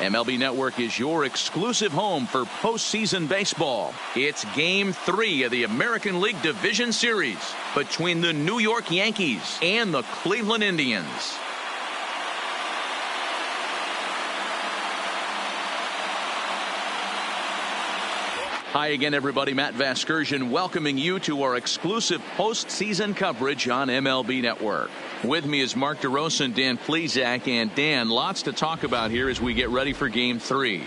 MLB Network is your exclusive home for postseason baseball. It's Game 3 of the American League Division Series between the New York Yankees and the Cleveland Indians. Hi again, everybody. Matt Vasgersian welcoming you to our exclusive postseason coverage on MLB Network. With me is Mark DeRosa and Dan Plesac. And Dan, lots to talk about here as we get ready for Game 3.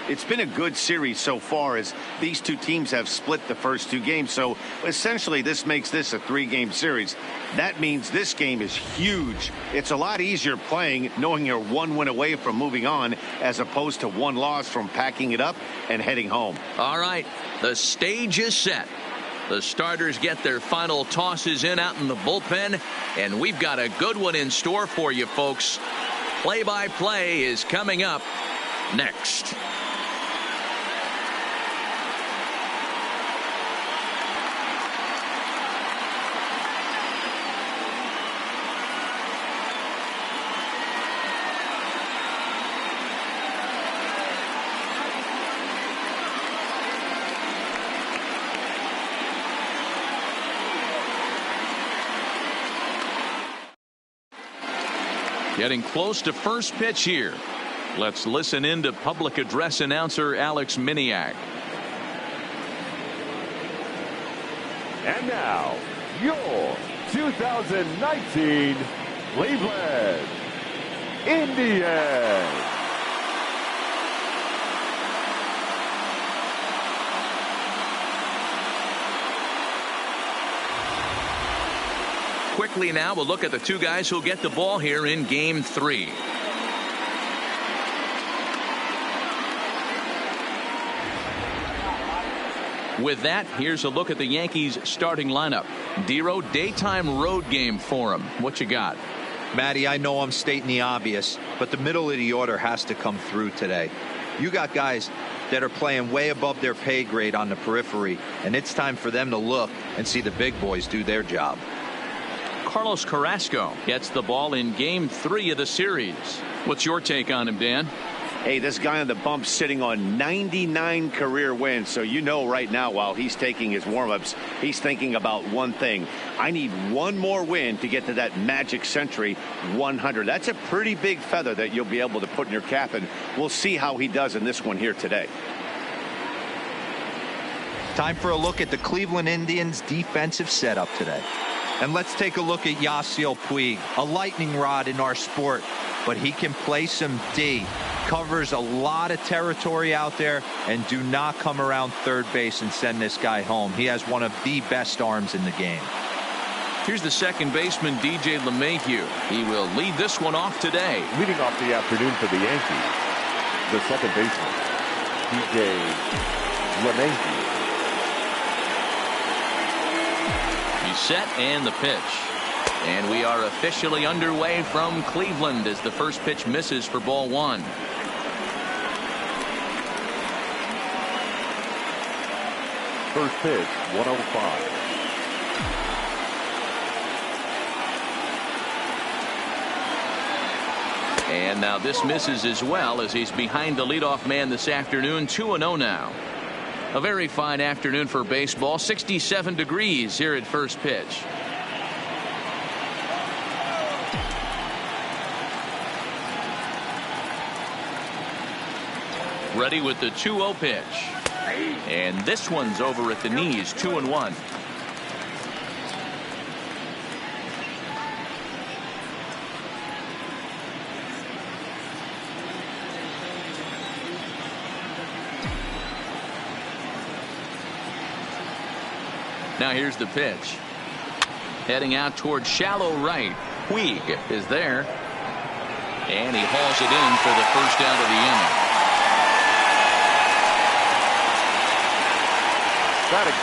It's been a good series so far as these two teams have split the first two games. So essentially this makes this a 3-game series. That means this game is huge. It's a lot easier playing knowing you're 1 win away from moving on as opposed to 1 loss from packing it up and heading home. All right, the stage is set. The starters get their final tosses in out in the bullpen, and we've got a good one in store for you folks. Play-by-play is coming up next. Getting close to first pitch here. Let's listen in to public address announcer Alex Miniak. And now, your 2019 Cleveland Indians. Quickly now, we'll look at the two guys who'll get the ball here in Game 3. With that, here's a look at the Yankees starting lineup. Dero, daytime road game for him. What you got? Matty, I know I'm stating the obvious, but the middle of the order has to come through today. You got guys that are playing way above their pay grade on the periphery, and it's time for them to look and see the big boys do their job. Carlos Carrasco gets the ball in Game 3 of the series. What's your take on him, Dan? Hey, this guy on the bump sitting on 99 career wins. So you know right now while he's taking his warm-ups, he's thinking about one thing. I need one more win to get to that magic century 100. That's a pretty big feather that you'll be able to put in your cap, and we'll see how he does in this one here today. Time for a look at the Cleveland Indians defensive setup today. And let's take a look at Yasiel Puig, a lightning rod in our sport, but he can play some D, covers a lot of territory out there, and do not come around third base and send this guy home. He has one of the best arms in the game. Here's the second baseman, DJ LeMahieu. He will lead this one off today. Leading off the afternoon for the Yankees, the second baseman, DJ LeMahieu. Set and the pitch, and we are officially underway from Cleveland as the first pitch misses for ball 1. First pitch, 105. And now this misses as well as he's behind the leadoff man this afternoon. 2-0 now. A very fine afternoon for baseball. 67 degrees here at first pitch. Ready with the 2-0 pitch. And this one's over at the knees. 2-1. Now here's the pitch. Heading out towards shallow right. Puig is there. And he hauls it in for the first out of the inning. Batting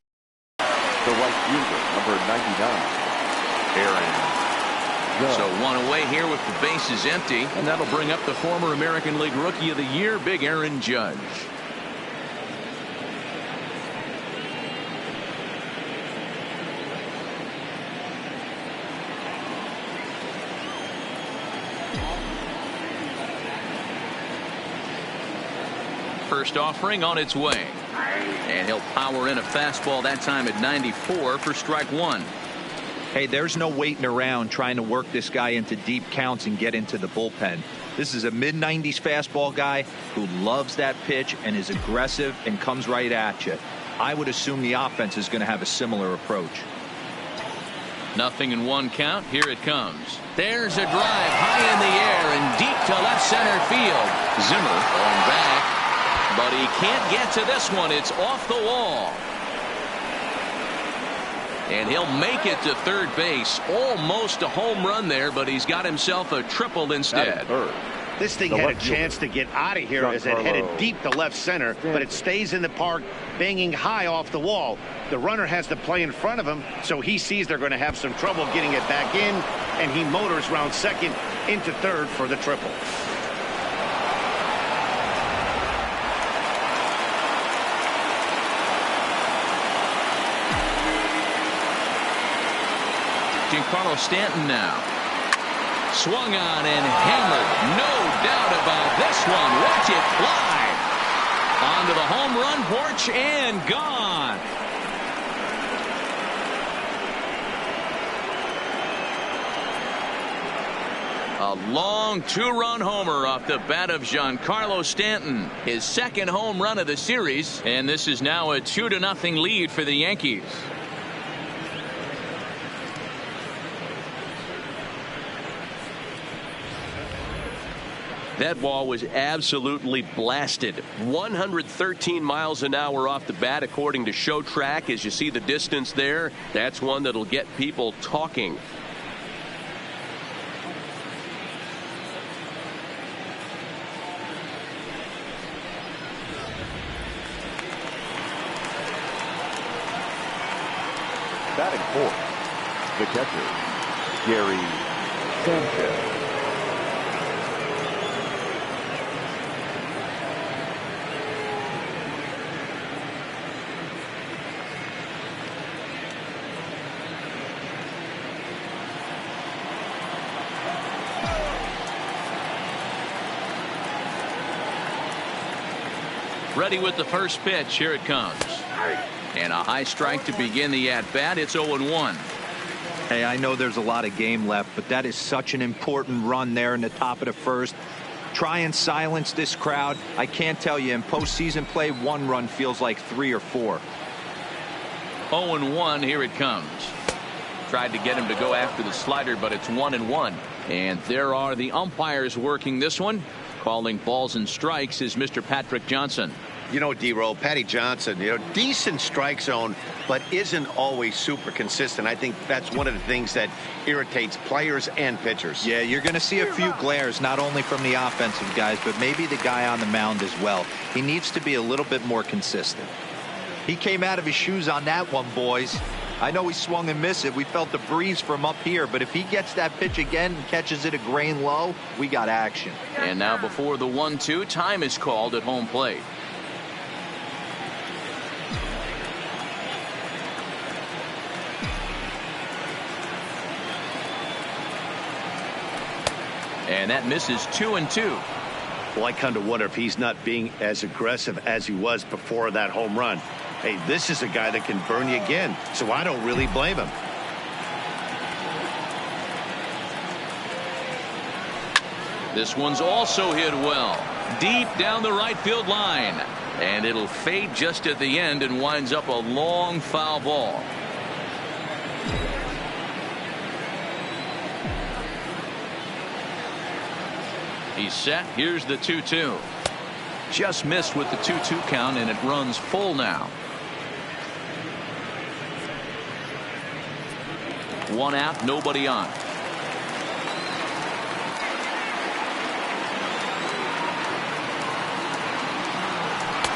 the right fielder, number 99, Aaron. So one away here with the bases empty. And that'll bring up the former American League Rookie of the Year, Big Aaron Judge. First offering on its way. And he'll power in a fastball that time at 94 for strike one. Hey, there's no waiting around trying to work this guy into deep counts and get into the bullpen. This is a mid-90s fastball guy who loves that pitch and is aggressive and comes right at you. I would assume the offense is going to have a similar approach. 0-1 count. Here it comes. There's a drive high in the air and deep to left center field. Zimmer going back, but he can't get to this one. It's off the wall. And he'll make it to third base. Almost a home run there, but he's got himself a triple instead. This thing had a chance to get out of here as it headed deep to left center, but it stays in the park, banging high off the wall. The runner has to play in front of him, so he sees they're going to have some trouble getting it back in, and he motors round second into third for the triple. Giancarlo Stanton now. Swung on and hammered. No doubt about this one. Watch it fly. Onto the home run porch and gone. A long two-run homer off the bat of Giancarlo Stanton. His second home run of the series. And this is now a 2-0 lead for the Yankees. That ball was absolutely blasted. 113 miles an hour off the bat, according to Show Track. As you see the distance there, that's one that'll get people talking. Batting fourth, the catcher, Gary Sanchez. Ready with the first pitch. Here it comes. And a high strike to begin the at-bat. It's 0-1. Hey, I know there's a lot of game left, but that is such an important run there in the top of the first. Try and silence this crowd. I can't tell you, in postseason play, one run feels like 3 or 4. 0-1. Here it comes. Tried to get him to go after the slider, but it's 1-1. And there are the umpires working this one. Calling balls and strikes is Mr. Patrick Johnson. You know, D-Roll, Patty Johnson, decent strike zone, but isn't always super consistent. I think that's one of the things that irritates players and pitchers. Yeah, you're going to see a few glares, not only from the offensive guys, but maybe the guy on the mound as well. He needs to be a little bit more consistent. He came out of his shoes on that one, boys. I know he swung and missed it. We felt the breeze from up here, but if he gets that pitch again and catches it a grain low, we got action. And now before the 1-2, time is called at home plate. And that misses 2-2. Well, I kind of wonder if he's not being as aggressive as he was before that home run. Hey, this is a guy that can burn you again, so I don't really blame him. This one's also hit well. Deep down the right field line. And it'll fade just at the end and winds up a long foul ball. He's set. Here's the 2-2. Just missed with the 2-2 count, and it runs full now. One out, nobody on.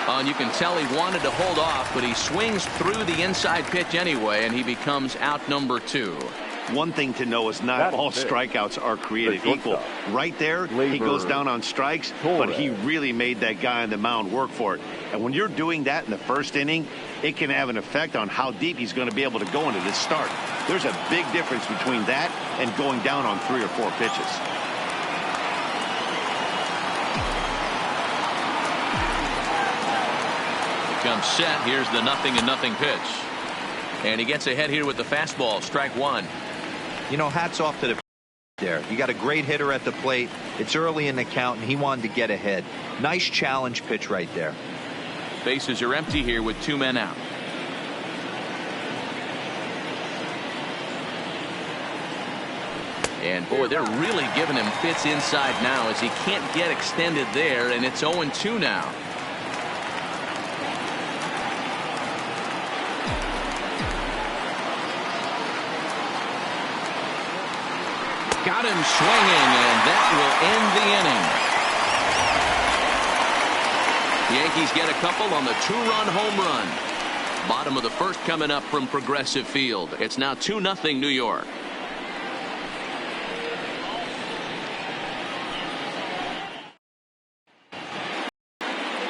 And you can tell he wanted to hold off, but he swings through the inside pitch anyway, and he becomes out number 2. One thing to know is not all strikeouts are created equal. Right there, he goes down on strikes, but he really made that guy on the mound work for it. And when you're doing that in the first inning, it can have an effect on how deep he's going to be able to go into this start. There's a big difference between that and going down on 3 or 4 pitches. comes set. Here's the 0-0 pitch. And he gets ahead here with the fastball. Strike one. You know, hats off to the there. You got a great hitter at the plate. It's early in the count, and he wanted to get ahead. Nice challenge pitch right there. Bases are empty here with 2 men out. And boy, they're really giving him fits inside now as he can't get extended there, and it's 0-2 now. Got him swinging, and that will end the inning. The Yankees get a couple on the 2-run home run. Bottom of the first coming up from Progressive Field. It's now 2-0 New York.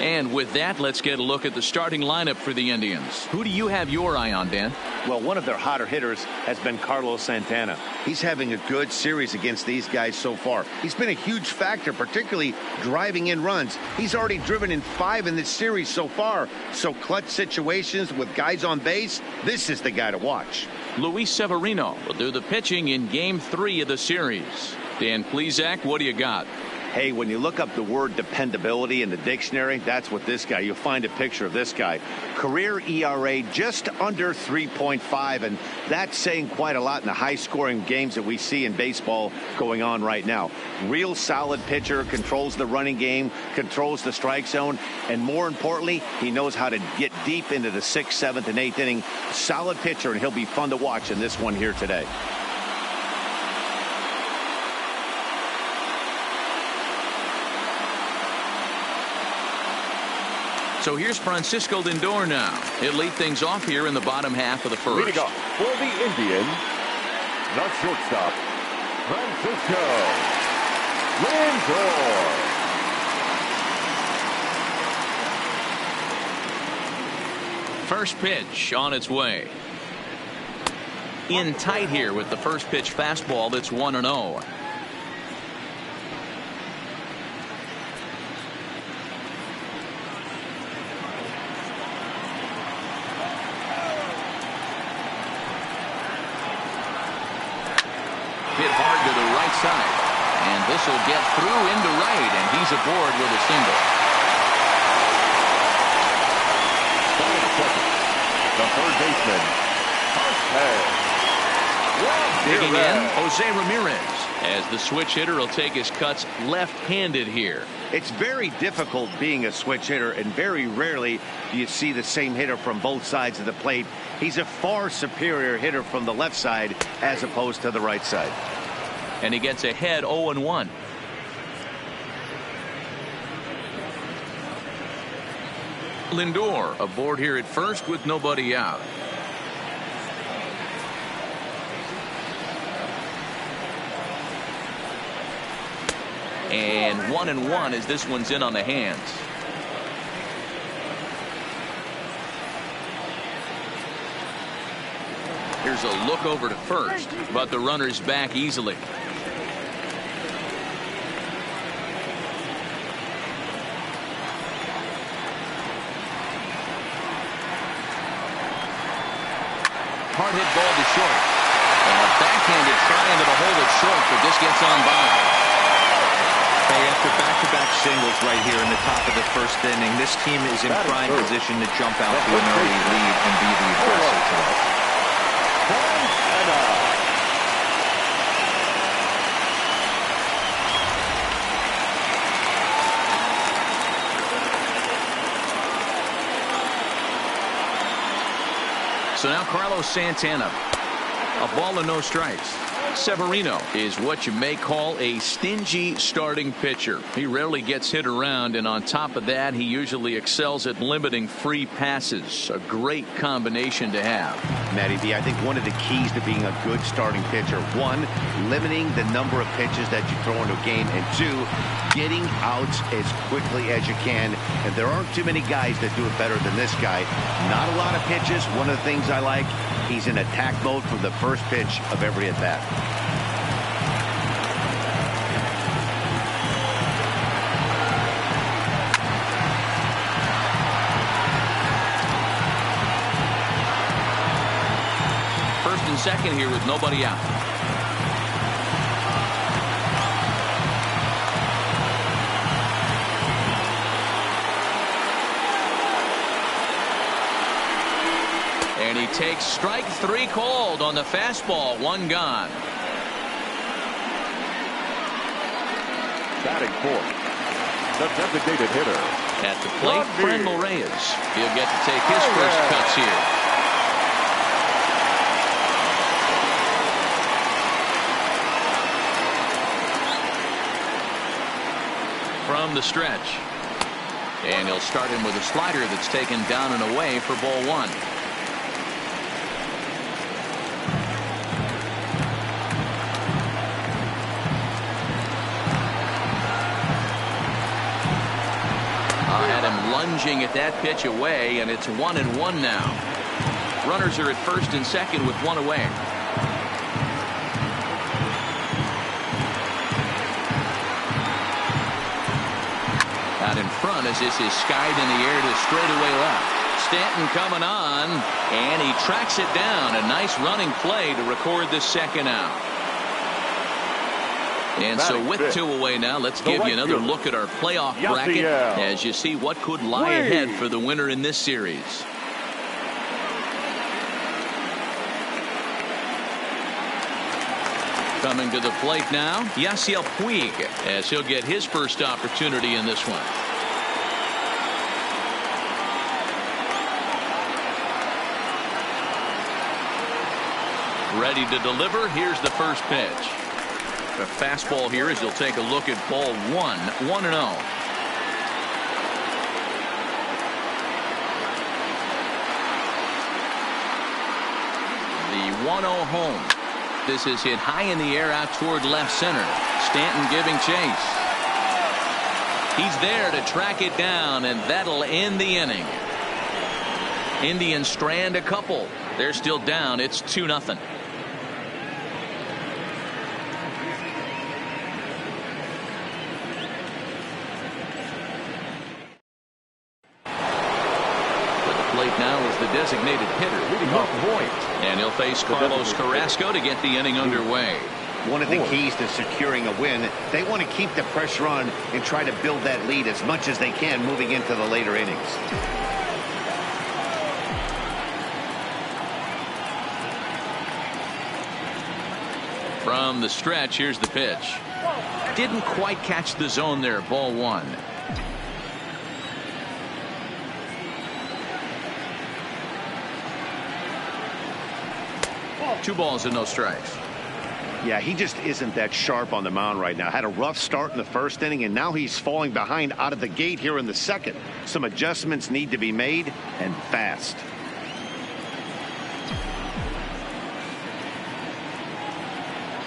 And with that, let's get a look at the starting lineup for the Indians. Who do you have your eye on, Dan? Well, one of their hotter hitters has been Carlos Santana. He's having a good series against these guys so far. He's been a huge factor, particularly driving in runs. He's already driven in 5 in this series so far. So clutch situations with guys on base, this is the guy to watch. Luis Severino will do the pitching in Game 3 of the series. Dan Plesac, what do you got? Hey, when you look up the word dependability in the dictionary, that's what this guy, you'll find a picture of this guy. Career ERA just under 3.5, and that's saying quite a lot in the high-scoring games that we see in baseball going on right now. Real solid pitcher, controls the running game, controls the strike zone, and more importantly, he knows how to get deep into the 6th, 7th, and 8th inning. Solid pitcher, and he'll be fun to watch in this one here today. So here's Francisco Lindor now. He'll lead things off here in the bottom half of the first. Leading off for the Indians, the shortstop, Francisco Lindor. First pitch on its way. In tight here with the first pitch fastball. That's 1-0. Side, and this will get through into right, and he's aboard with a single. The third baseman, digging in, Jose Ramirez, as the switch hitter will take his cuts left-handed here. It's very difficult being a switch hitter, and very rarely do you see the same hitter from both sides of the plate. He's a far superior hitter from the left side as opposed to the right side. And he gets ahead 0-1. Lindor aboard here at first with nobody out. And 1-1 as this one's in on the hands. Here's a look over to first, but the runner's back easily. Hard hit ball to short. And a backhanded try into the hole at short, but this gets on by. Hey, after back-to-back singles right here in the top of the first inning, this team is in prime position to jump out to an early lead and be the aggressor today. So now Carlos Santana, a ball and no strikes. Severino is what you may call a stingy starting pitcher. He rarely gets hit around, and on top of that, he usually excels at limiting free passes. A great combination to have. Matty B, I think one of the keys to being a good starting pitcher, one, limiting the number of pitches that you throw into a game, and two, getting outs as quickly as you can. And there aren't too many guys that do it better than this guy. Not a lot of pitches. One of the things I like, he's in attack mode from the first pitch of every at bat. second here with nobody out. And he takes strike 3 called on the fastball. 1 gone. Batting fourth, the designated hitter. At the plate, Franmil Reyes. He'll get to take his first cuts here. From the stretch. And he'll start him with a slider that's taken down and away for ball 1. Had him lunging at that pitch away, and it's 1-1 now. Runners are at first and second with 1 away. Out in front as this is skied in the air to straightaway left. Stanton coming on, and he tracks it down. A nice running play to record the second out. And so with 2 away now, let's give you another look at our playoff bracket as you see what could lie ahead for the winner in this series. Coming to the plate now, Yasiel Puig, as he'll get his first opportunity in this one. Ready to deliver. Here's the first pitch. The fastball here as he'll take a look at ball 1. 1-0. The 1-0 home. This is hit high in the air out toward left center. Stanton giving chase. He's there to track it down, and that'll end the inning. Indians strand a couple. They're still down. It's 2-0. Now is the designated hitter, Mark Voigt, and he'll face Carlos Carrasco to get the inning underway. One of the keys to securing a win, they want to keep the pressure on and try to build that lead as much as they can moving into the later innings. From the stretch, here's the pitch. Didn't quite catch the zone there. Ball 1. 2 balls and no strikes. Yeah, he just isn't that sharp on the mound right now. Had a rough start in the first inning, and now he's falling behind out of the gate here in the second. Some adjustments need to be made, and fast.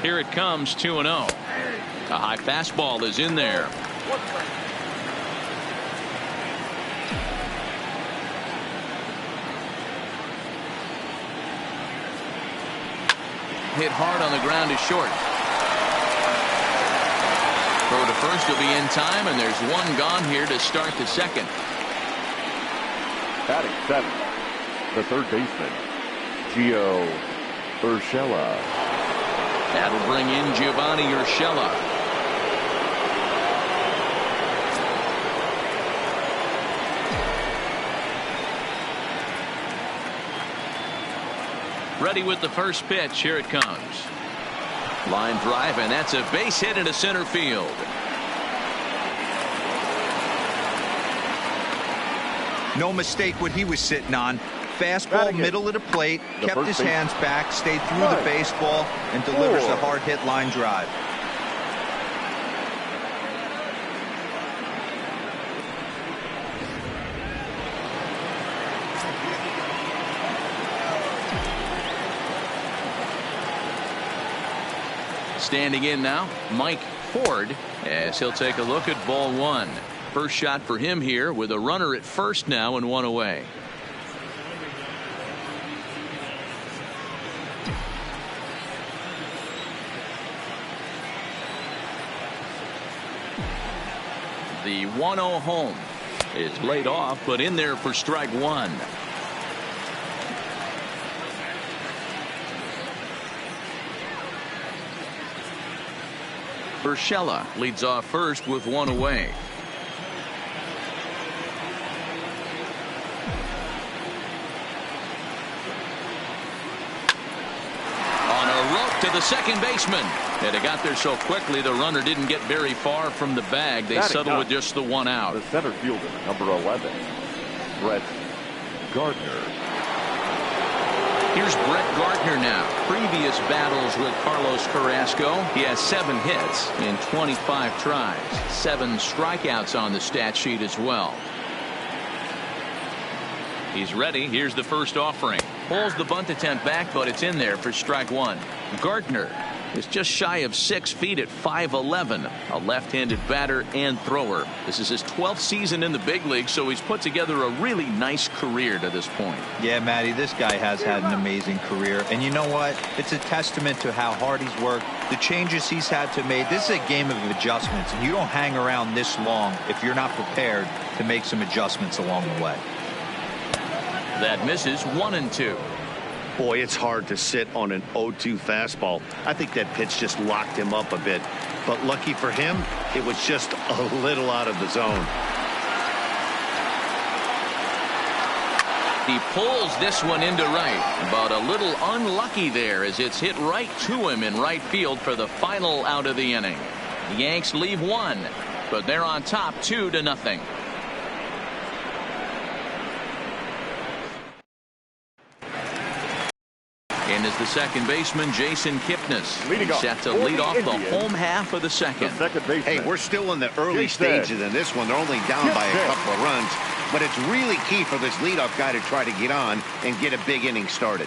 Here it comes, 2-0. A high fastball is in there. Hit hard on the ground is short. Throw to first will be in time, and there's 1 gone here to start the second. Batting 7, the third baseman, Gio Urshela. That'll bring in Giovanni Urshela. Ready with the first pitch. Here it comes. Line drive, and that's a base hit into center field. No mistake what he was sitting on. Fastball, middle of the plate, kept his hands back, stayed through the baseball, and delivers a hard hit line drive. Standing in now, Mike Ford, as he'll take a look at ball 1. First shot for him here with a runner at first now and 1 away. The 1-0 home is laid off, but in there for strike 1. Urshela leads off first with one away. On a rope to the second baseman. And it got there so quickly the runner didn't get very far from the bag. They settled with just the one out. The center fielder, number 11, Brett Gardner. Here's Brett Gardner now. Previous battles with Carlos Carrasco. He has 7 hits in 25 tries. 7 strikeouts on the stat sheet as well. He's ready. Here's the first offering. Pulls the bunt attempt back, but it's in there for strike 1. Gardner is just shy of 6 feet at 5'11", a left-handed batter and thrower. This is his 12th season in the big league, so he's put together a really nice career to this point. Yeah, Matty, this guy has had an amazing career. And you know what? It's a testament to how hard he's worked, the changes he's had to make. This is a game of adjustments, and you don't hang around this long if you're not prepared to make some adjustments along the way. That misses 1-2. Boy, it's hard to sit on an 0-2 fastball. I think that pitch just locked him up a bit. But lucky for him, it was just a little out of the zone. He pulls this one into right, but a little unlucky there as it's hit right to him in right field for the final out of the inning. The Yanks leave 1, but they're on top 2-0. And is the second baseman, Jason Kipnis, set to lead off the home half of the second. Hey, we're still in the early stages in this one. They're only down by a couple of runs, but it's really key for this leadoff guy to try to get on and get a big inning started.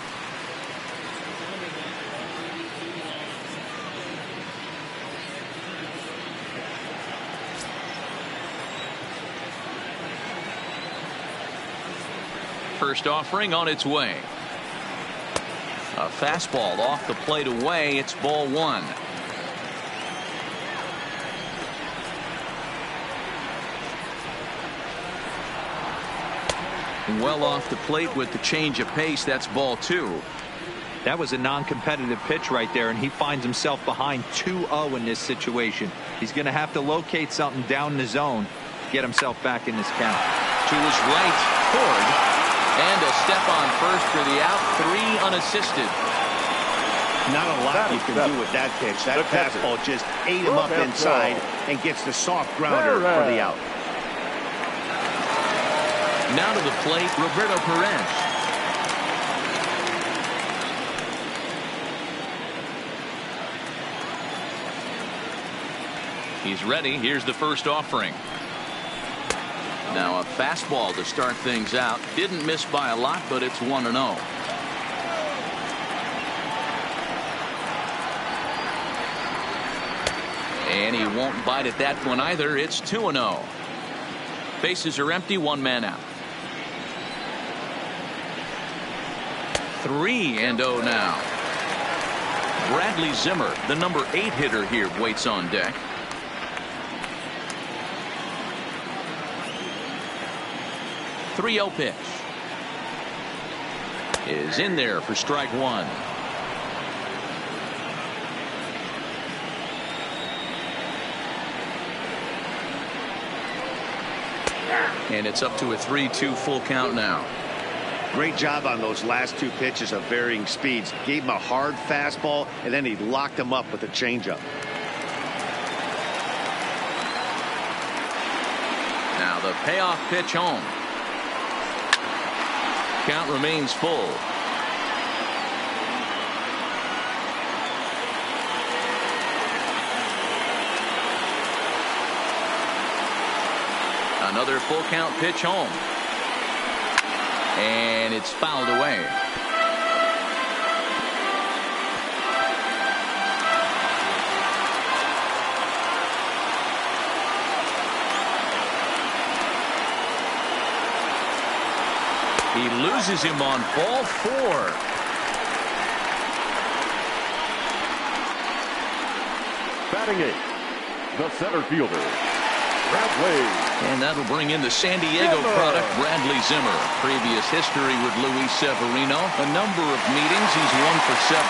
First offering on its way. A fastball off the plate away. It's ball 1. Well off the plate with the change of pace. That's ball 2. That was a non-competitive pitch right there, and he finds himself behind 2-0 in this situation. He's going to have to locate something down in the zone to get himself back in this count. To his right, Ford. And a step on first for the out. 3 unassisted. Not a lot you can do with that pitch. That fastball just ate him up inside and gets the soft grounder for the out. Now to the plate, Roberto Perez. He's ready. Here's the first offering. Now a fastball to start things out. Didn't miss by a lot, but it's 1-0. And he won't bite at that one either. It's 2-0. Bases are empty. 1 man out. 3-0 now. Bradley Zimmer, the number 8 hitter here, waits on deck. The 3-0 pitch is in there for strike 1. And it's up to a 3-2 full count now. Great job on those last 2 pitches of varying speeds. Gave him a hard fastball, and then he locked him up with a changeup. Now the payoff pitch home. Count remains full. Another full count pitch home. And it's fouled away. He loses him on ball 4. Batting 8, the center fielder, Bradley. And that'll bring in the San Diego product, Bradley Zimmer. Previous history with Luis Severino. A number of meetings. He's 1 for 7.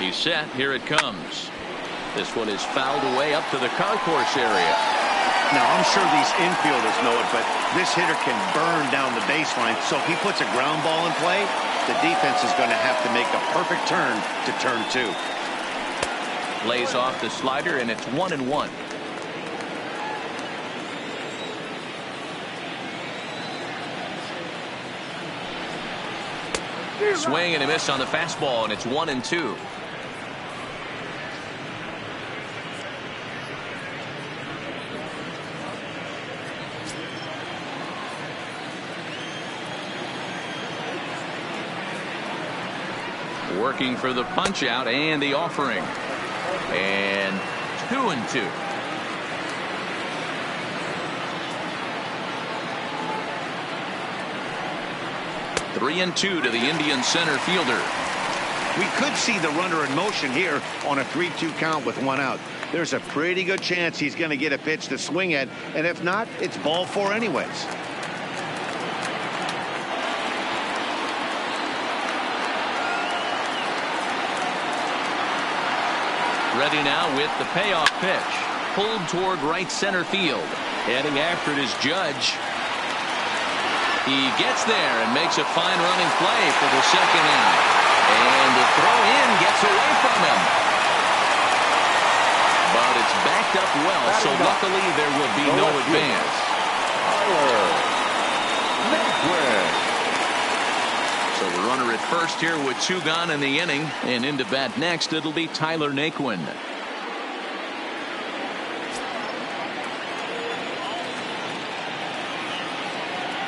He's set. Here it comes. This one is fouled away up to the concourse area. Now, I'm sure these infielders know it, but this hitter can burn down the baseline. So if he puts a ground ball in play, the defense is going to have to make a perfect turn to turn 2. Lays off the slider, and it's 1-1. Swing and a miss on the fastball, and it's 1-2. Working for the punch out and the offering. And 2-2. Three and 2 to the Indian center fielder. We could see the runner in motion here on a 3-2 count with 1 out. There's a pretty good chance he's going to get a pitch to swing at, and if not, it's ball 4 anyways. Ready now with the payoff pitch. Pulled toward right center field. Heading after it is Judge. He gets there and makes a fine running play for the second out. And the throw in gets away from him. But it's backed up well, so luckily there will be no advance. So the runner at first here with 2 gone in the inning. And into bat next, it'll be Tyler Naquin.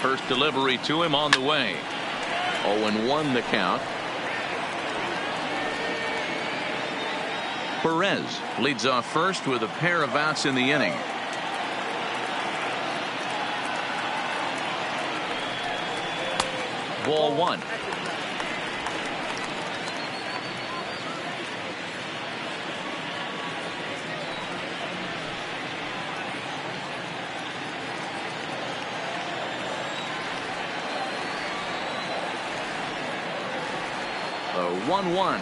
First delivery to him on the way. 0-1 the count. Perez leads off first with a pair of outs in the inning. Ball 1. The 1-1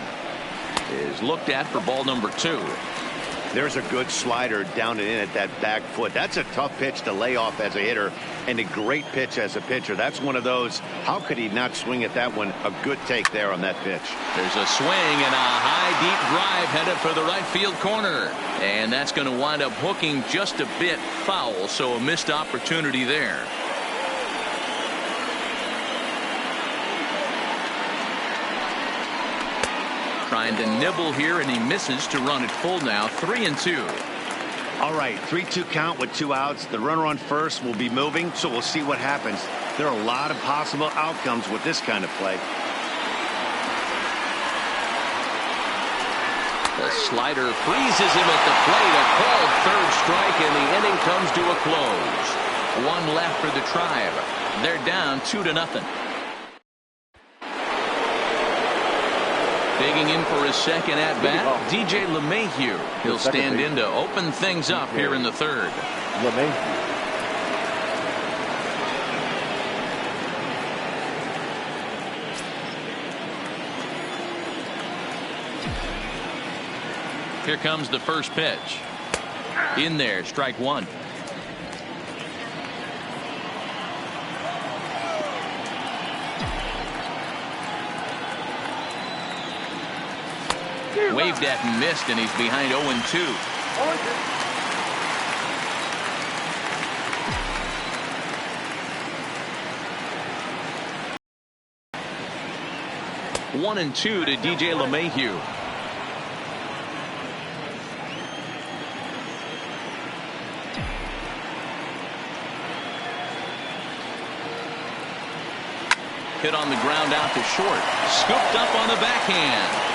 is looked at for ball number 2. There's a good slider down and in at that back foot. That's a tough pitch to lay off as a hitter, and a great pitch as a pitcher. That's one of those, how could he not swing at that one? A good take there on that pitch. There's a swing and a high deep drive headed for the right field corner, and that's going to wind up hooking just a bit foul, so a missed opportunity there. Trying to nibble here, and he misses to run it full now. 3-2. All right, 3-2 count with 2 outs. The runner on first will be moving, so we'll see what happens. There are a lot of possible outcomes with this kind of play. The slider freezes him at the plate. A called third strike, and the inning comes to a close. 1 left for the Tribe. They're down 2-0. Digging in for his second at-bat, DJ LeMahieu. He'll stand in to open things up here in the third. Here comes the first pitch. In there, strike 1. Waved at and missed, and he's behind 0-2. 1-2 to DJ LeMahieu. Hit on the ground out to short. Scooped up on the backhand.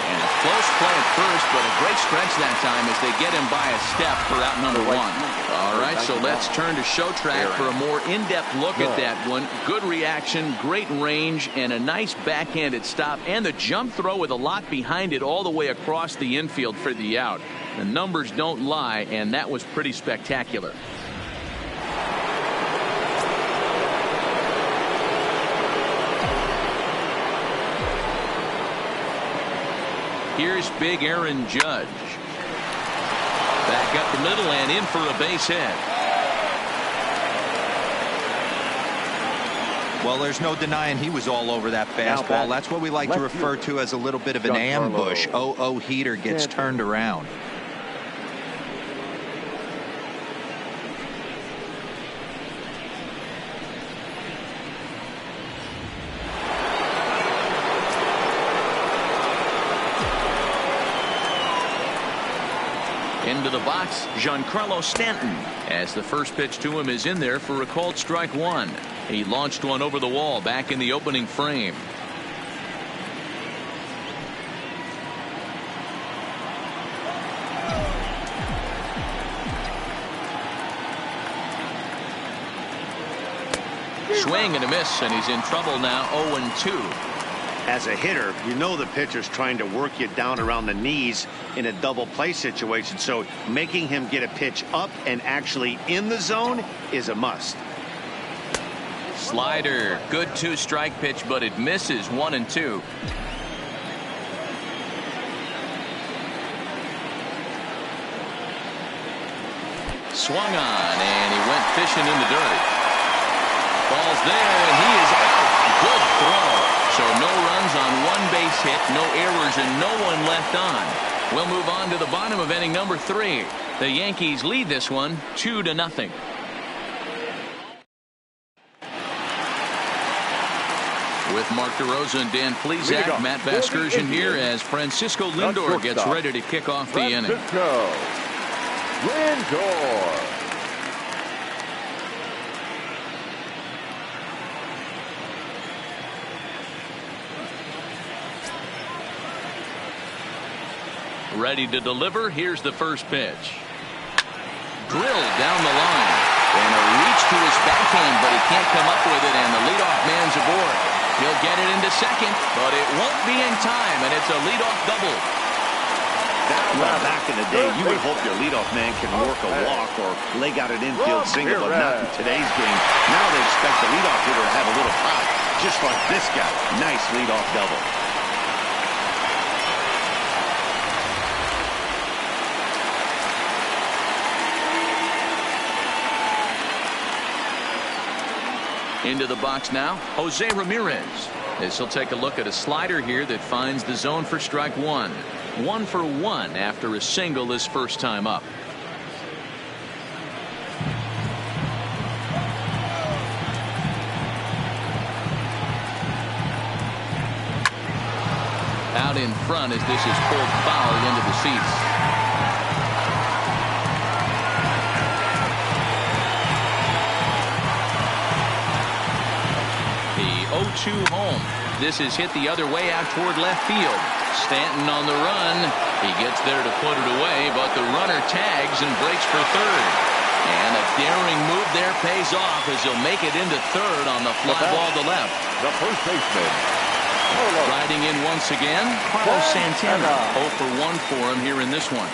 And a close play at first, but a great stretch that time as they get him by a step for out number 1. All right, so let's turn to show track for a more in-depth look at that one. Good reaction, great range, and a nice backhanded stop, and the jump throw with a lot behind it all the way across the infield for the out. The numbers don't lie, and that was pretty spectacular. Here's big Aaron Judge. Back up the middle and in for a base hit. Well, there's no denying he was all over that fastball. That's what we like to refer to as a little bit of an ambush. 0-0 heater gets turned around. Into the box, Giancarlo Stanton, as the first pitch to him is in there for a called strike one. He launched one over the wall back in the opening frame. Swing and a miss, and he's in trouble now. 0-2. As a hitter, you know the pitcher's trying to work you down around the knees in a double play situation, so making him get a pitch up and actually in the zone is a must. Slider, good 2-strike pitch, but it misses. 1-2. Swung on, and he went fishing in the dirt. Ball's there, and he is out. Good throw. So no runs on one base hit, no errors, and no one left on. We'll move on to the bottom of inning number 3. The Yankees lead this one 2-0. With Mark DeRosa and Dan Plesac, Matt Vasgersian here as Francisco Lindor gets ready to kick off the inning. Lindor. Ready to deliver. Here's the first pitch. Drilled down the line. And a reach to his backhand, but he can't come up with it, and the leadoff man's aboard. He'll get it into second, but it won't be in time, and it's a leadoff double. Well, back in the day, you would hope your leadoff man can work a walk or leg out an infield single, but not in today's game. Now they expect the leadoff hitter to have a little pop, just like this guy. Nice leadoff double. Into the box now, Jose Ramirez. As he'll take a look at a slider here that finds the zone for strike one. 1 for 1 after a single his first time up. Out in front as this is pulled foul into the seats. The 0-2 home. This is hit the other way out toward left field. Stanton on the run. He gets there to put it away, but the runner tags and breaks for third. And a daring move there pays off as he'll make it into third on the fly ball to left. The first baseman. Riding in once again, Carlos Santana. 0 for 1 for him here in this one.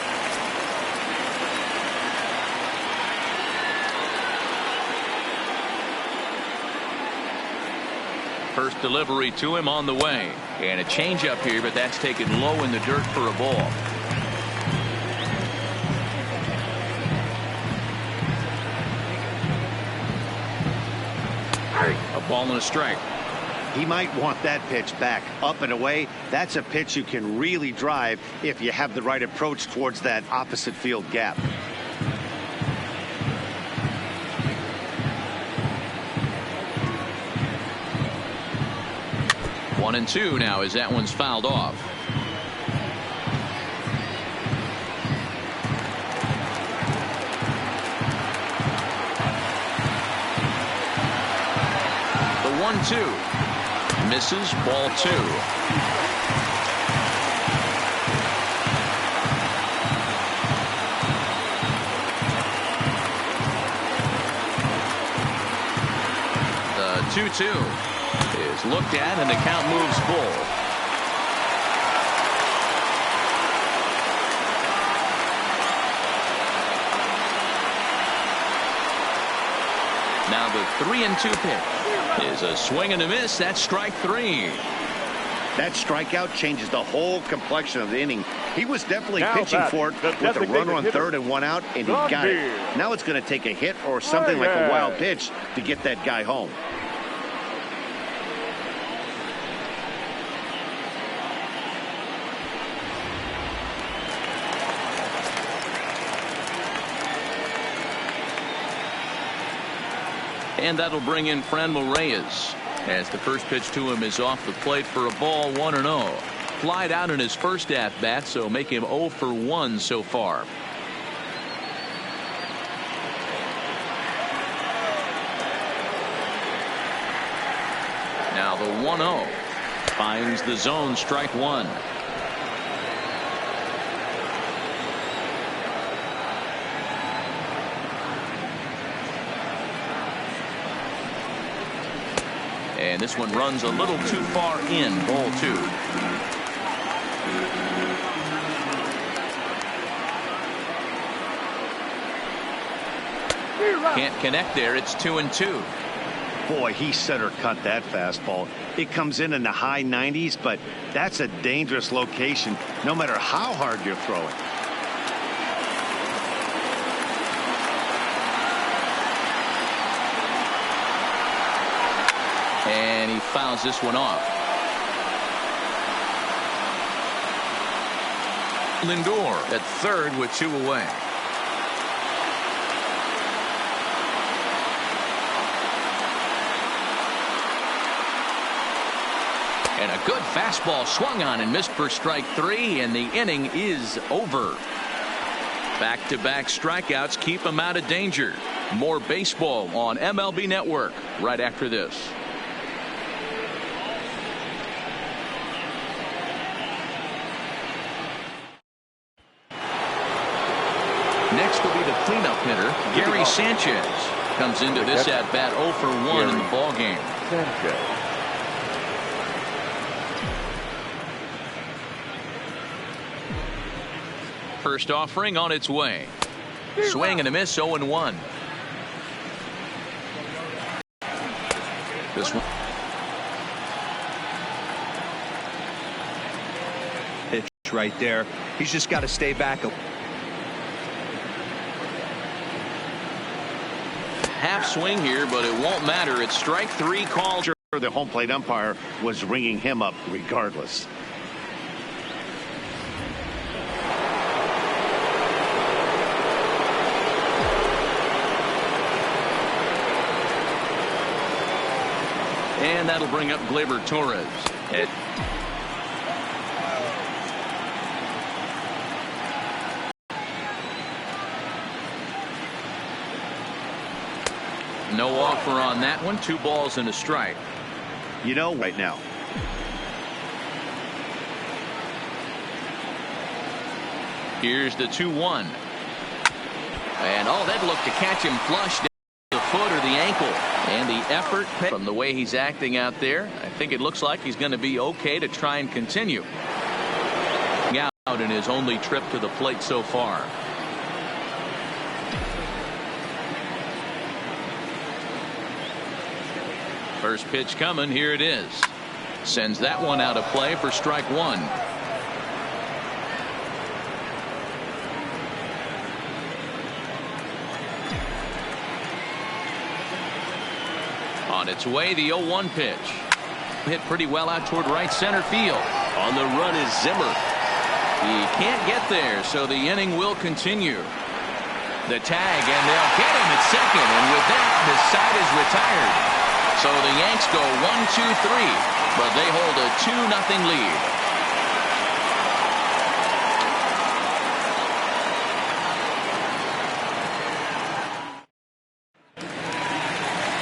First delivery to him on the way. And a changeup here, but that's taken low in the dirt for a ball. A ball and a strike. He might want that pitch back up and away. That's a pitch you can really drive if you have the right approach towards that opposite field gap. One and two now as that one's fouled off. The 1-2 misses, ball 2. The 2-2 is looked at and the count moves full. Now the 3-2 pitch is a swing and a miss. That's strike 3. That strikeout changes the whole complexion of the inning. He was definitely pitching for it with a runner on third and one out, and he got it. Now it's going to take a hit or something like a wild pitch to get that guy home. And that'll bring in Franmil Reyes as the first pitch to him is off the plate for a ball, 1-0. Flied out in his first at bat, so make him 0 for 1 so far. Now the 1-0 finds the zone, strike one. And this one runs a little too far in, ball two. Can't connect there. It's 2-2. Boy, he center cut that fastball. It comes in the high 90s, but that's a dangerous location no matter how hard you're throwing. And he fouls this one off. Lindor at third with 2 away. And a good fastball swung on and missed for strike 3, and the inning is over. Back-to-back strikeouts keep him out of danger. More baseball on MLB Network right after this. Next will be the cleanup hitter, Gary Sanchez. Comes into this at bat 0 for 1 in the ball game. First offering on its way. Swing and a miss, 0-1. This one. Pitch right there. He's just got to stay back. Half swing here, but it won't matter. It's strike 3 called. The home plate umpire was ringing him up regardless. And that'll bring up Gleyber Torres. No offer on that one. 2 balls and a strike. You know, right now. Here's the 2-1. And that looked to catch him flush down the foot or the ankle. And the effort from the way he's acting out there, I think it looks like he's going to be okay to try and continue. Out in his only trip to the plate so far. First pitch coming. Here it is. Sends that one out of play for strike 1. On its way, the 0-1 pitch. Hit pretty well out toward right center field. On the run is Zimmer. He can't get there, so the inning will continue. The tag, and they'll get him at second, and with that, the side is retired. So the Yanks go 1-2-3, but they hold a 2-0 lead.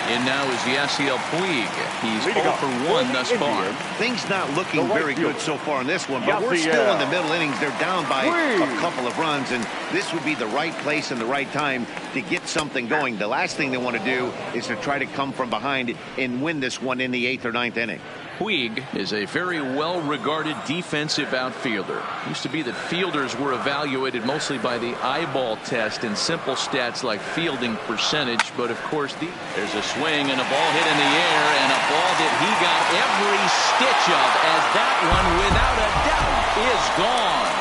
And now is Yasiel Puig. He's 0 for 1 thus far. Things not looking very good so far in this one, but we're still in the middle innings. They're down by a couple of runs, and this would be the right place and the right time to get something going. The last thing they want to do is to try to come from behind and win this one in the 8th or 9th inning. Puig is a very well-regarded defensive outfielder. Used to be that fielders were evaluated mostly by the eyeball test and simple stats like fielding percentage. But of course, there's a swing and a ball hit in the air, and a ball that he got every stitch of, as that one, without a doubt, is gone.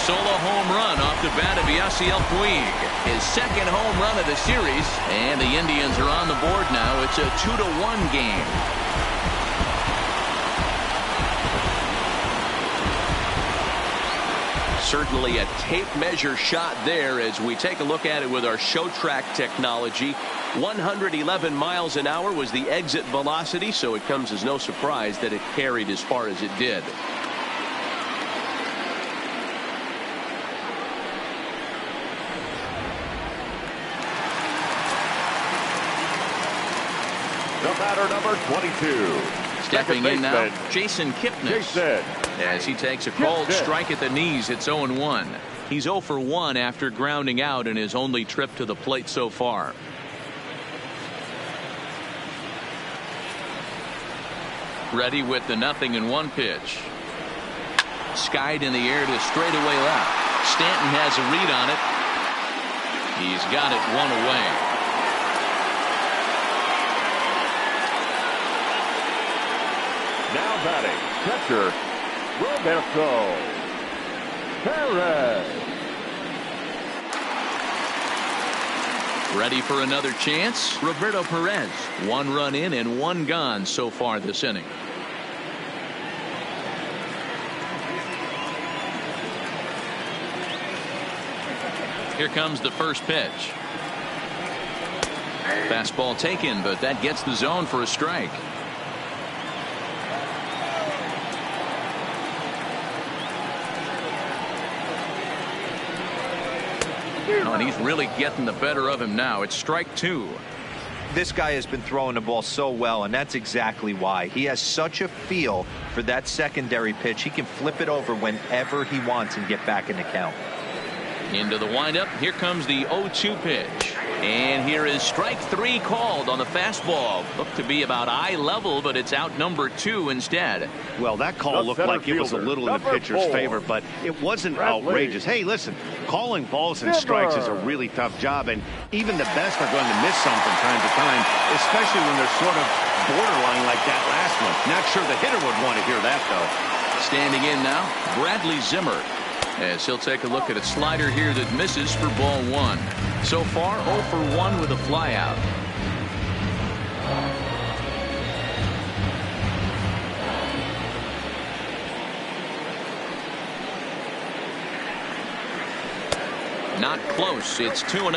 Solo home run off the bat of Yasiel Puig. His second home run of the series, and the Indians are on the board now. It's a 2-1 game. Certainly a tape measure shot there as we take a look at it with our show track technology. 111 miles an hour was the exit velocity, so it comes as no surprise that it carried as far as it did. The batter, number 22. Stepping in now, Jason Kipnis. As he takes a called strike at the knees, it's 0-1. He's 0 for 1 after grounding out in his only trip to the plate so far. Ready with the 0-1 pitch. Skied in the air to straightaway left. Stanton has a read on it. He's got it one away. Now batting, catcher, Roberto Perez. Ready for another chance? Roberto Perez. 1 run in and 1 gone so far this inning. Here comes the first pitch. Fastball taken, but that gets the zone for a strike. Oh, and he's really getting the better of him now. It's strike 2. This guy has been throwing the ball so well, and that's exactly why. He has such a feel for that secondary pitch. He can flip it over whenever he wants and get back in the count. Into the windup. Here comes the 0-2 pitch. And here is strike 3 called on the fastball. Looked to be about eye level, but it's out number 2 instead. Well, that call looked like it was a little in the pitcher's favor, but it wasn't outrageous. Hey, listen, calling balls and strikes is a really tough job, and even the best are going to miss some from time to time, especially when they're sort of borderline like that last one. Not sure the hitter would want to hear that, though. Standing in now, Bradley Zimmer, as he'll take a look at a slider here that misses for ball 1. So far, 0 for 1 with a flyout. Not close. It's 2-0.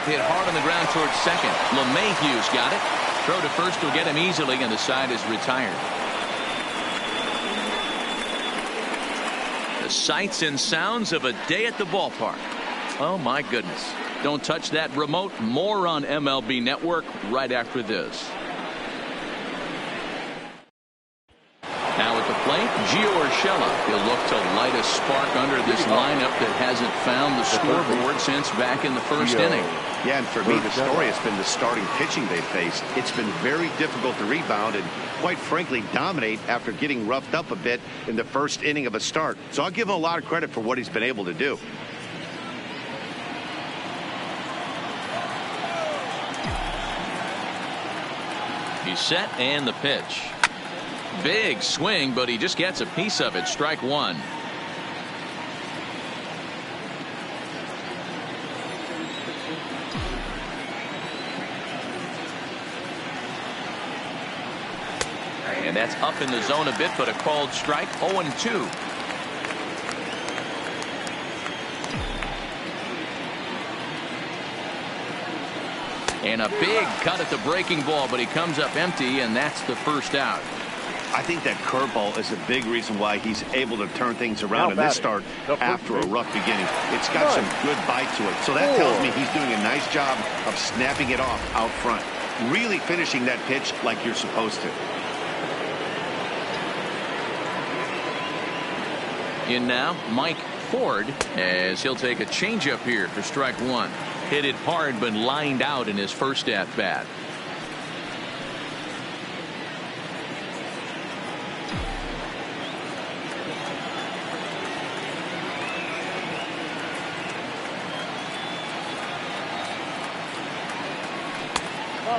Hit hard on the ground towards second. LeMahieu's got it. Throw to first will get him easily, and the side is retired. The sights and sounds of a day at the ballpark. Oh, my goodness. Don't touch that remote. More on MLB Network right after this. Now at the plate, Gio Urshela. He'll look to light a spark under this lineup that hasn't found the scoreboard since back in the first inning. Yeah, and for me, the story has been the starting pitching they faced. It's been very difficult to rebound and, quite frankly, dominate after getting roughed up a bit in the first inning of a start. So I'll give him a lot of credit for what he's been able to do. He's set, and the pitch. Big swing, but he just gets a piece of it. Strike 1. And that's up in the zone a bit, but a called strike. 0-2. And a big cut at the breaking ball, but he comes up empty, and that's the first out. I think that curveball is a big reason why he's able to turn things around in this start after a rough beginning. It's got some good bite to it. So that tells me he's doing a nice job of snapping it off out front. Really finishing that pitch like you're supposed to. In now, Mike Ford, as he'll take a changeup here for strike one. Hit it hard, but lined out in his first at-bat.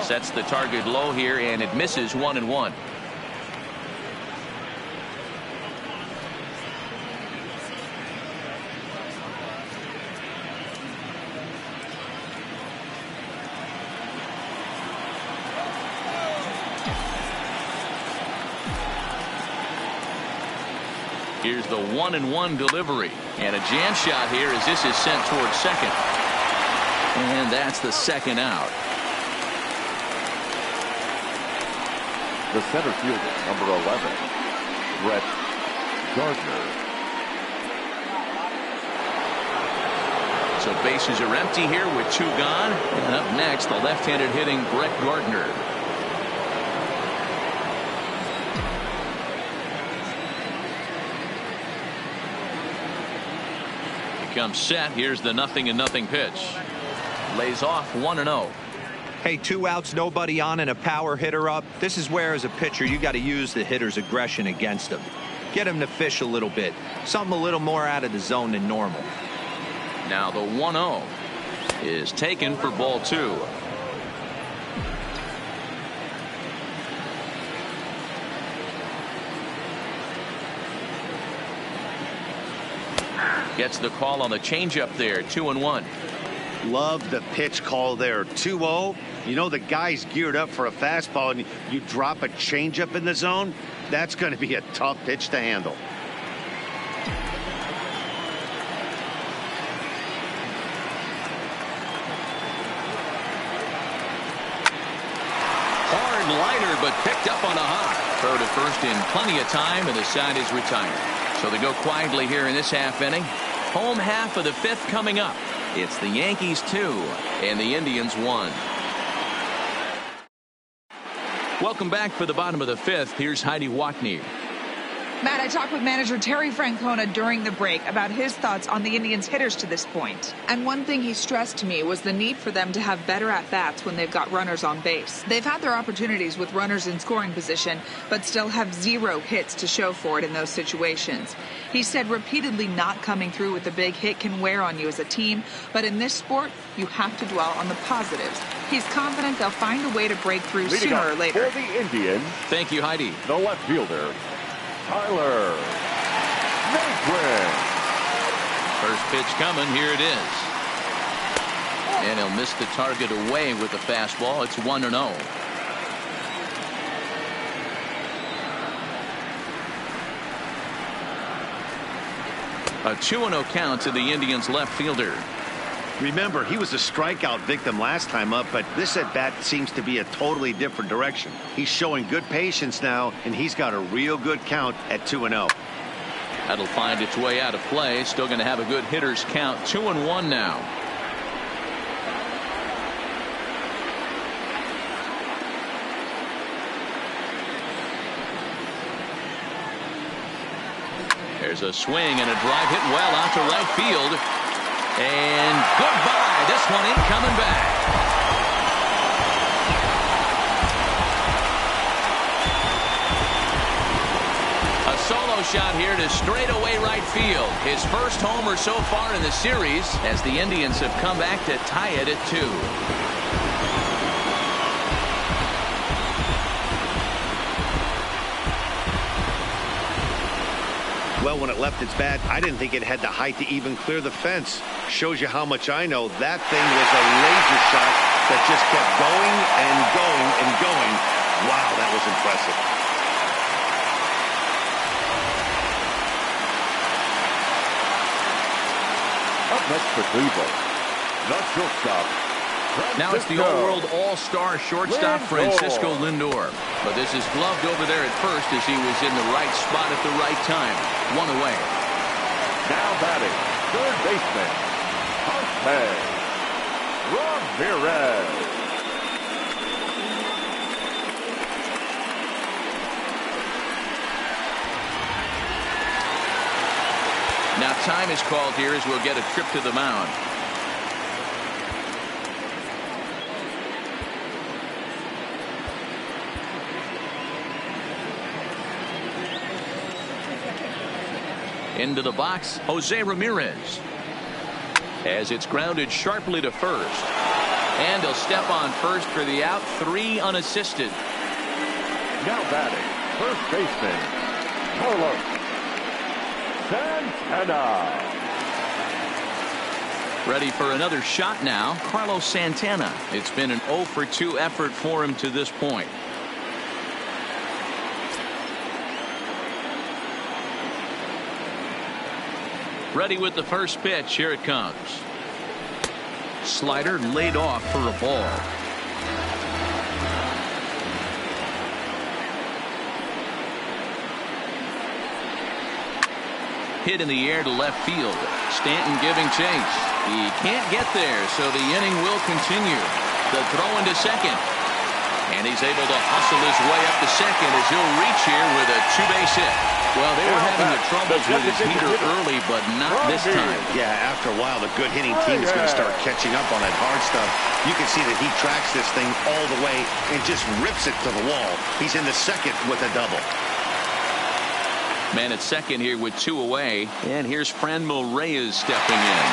Sets the target low here, and it misses 1-1. Here's the 1-1 delivery, and a jam shot here as this is sent towards second, and that's the second out. The center fielder, number 11, Brett Gardner. So bases are empty here with two gone. And up next, the left-handed hitting Brett Gardner. He comes set. Here's the 0-0 pitch. Lays off 1-0. Hey, 2 outs, nobody on, and a power hitter up. This is where, as a pitcher, you got to use the hitter's aggression against him. Get him to fish a little bit. Something a little more out of the zone than normal. Now the 1-0 is taken for ball 2. Gets the call on the changeup there. 2-1. Love the pitch call there. 2-0. You know the guy's geared up for a fastball, and you drop a changeup in the zone. That's going to be a tough pitch to handle. Hard liner, but picked up on a hop. Throw to first in plenty of time, and the side is retired. So they go quietly here in this half inning. Home half of the 5th coming up. It's the Yankees 2 and the Indians 1. Welcome back for the bottom of the 5th. Here's Heidi Watney. Matt, I talked with manager Terry Francona during the break about his thoughts on the Indians hitters to this point. And one thing he stressed to me was the need for them to have better at-bats when they've got runners on base. They've had their opportunities with runners in scoring position, but still have 0 hits to show for it in those situations. He said repeatedly not coming through with a big hit can wear on you as a team, but in this sport, you have to dwell on the positives. He's confident they'll find a way to break through Leading sooner or later. For the Indians, Thank you, Heidi. the left fielder, Tyler Naquin. First pitch coming. Here it is. And he'll miss the target away with the fastball. It's 1-0. A 2-0 count to the Indians left fielder. Remember, he was a strikeout victim last time up, but this at-bat seems to be a totally different direction. He's showing good patience now, and he's got a real good count at 2-0. That'll find its way out of play. Still going to have a good hitter's count. 2-1 now. There's a swing and a drive hit well out to right field. And goodbye. This one ain't coming back. A solo shot here to straightaway right field. His first homer so far in the series as the Indians have come back to tie it at 2. Well, when it left its bat, I didn't think it had the height to even clear the fence. Shows you how much I know. That thing was a laser shot that just kept going and going and going. Wow, that was impressive. Up next for Cleveland, the shortstop, Now it's the all-world all-star shortstop Francisco Lindor. But this is gloved over there at first as he was in the right spot at the right time. One away. Now batting, third baseman, Ramirez. Now time is called here as we'll get a trip to the mound. Into the box, Jose Ramirez. As it's grounded sharply to first. And he'll step on first for the out, 3 unassisted. Now batting, first baseman, Carlos Santana. Ready for another shot now, Carlos Santana. It's been an 0 for 2 effort for him to this point. Ready with the first pitch. Here it comes. Slider laid off for a ball. Hit in the air to left field. Stanton giving chase. He can't get there, so the inning will continue. The throw into second. And he's able to hustle his way up to second as he'll reach here with a 2-base hit. Well, they were having the troubles with his heater early, but not this time. Yeah, after a while, the good hitting team is going to start catching up on that hard stuff. You can see that he tracks this thing all the way and just rips it to the wall. He's in the second with a double. Man at second here with 2 away. And here's Franmil Reyes stepping in.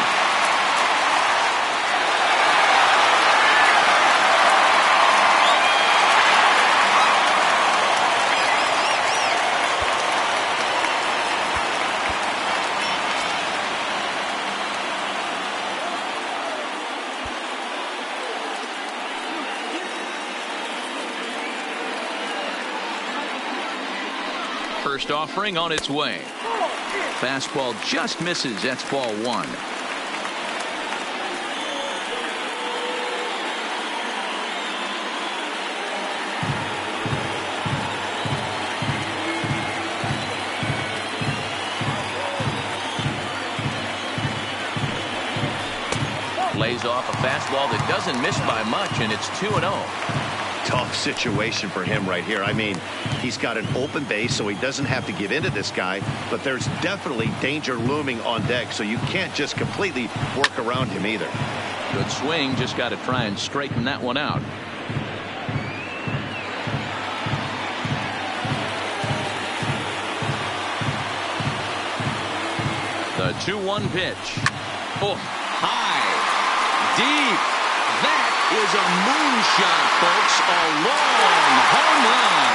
First offering on its way. Fastball just misses. That's ball 1. Lays off a fastball that doesn't miss by much, and it's 2-0. Tough situation for him right here. I mean, he's got an open base, so he doesn't have to give in to this guy, but there's definitely danger looming on deck, so you can't just completely work around him either. Good swing, just got to try and straighten that one out. The 2-1 pitch. Oh, high, deep. That is a moonshot, folks. A long home run.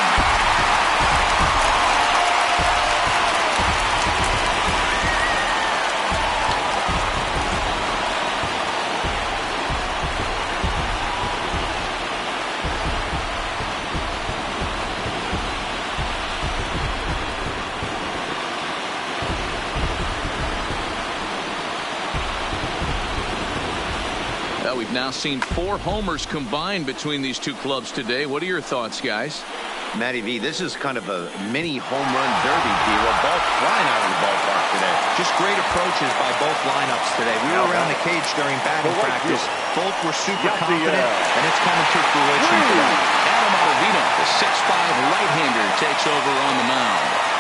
We've now seen 4 homers combined between these two clubs today. What are your thoughts, guys? Matty V, this is kind of a mini home run derby deal. Ball flying out of the ballpark today. Just great approaches by both lineups today. We were around the cage during batting practice. Both were super confident, and it's coming to fruition today. Adam Ottavino, the 6'5" right-hander, takes over on the mound.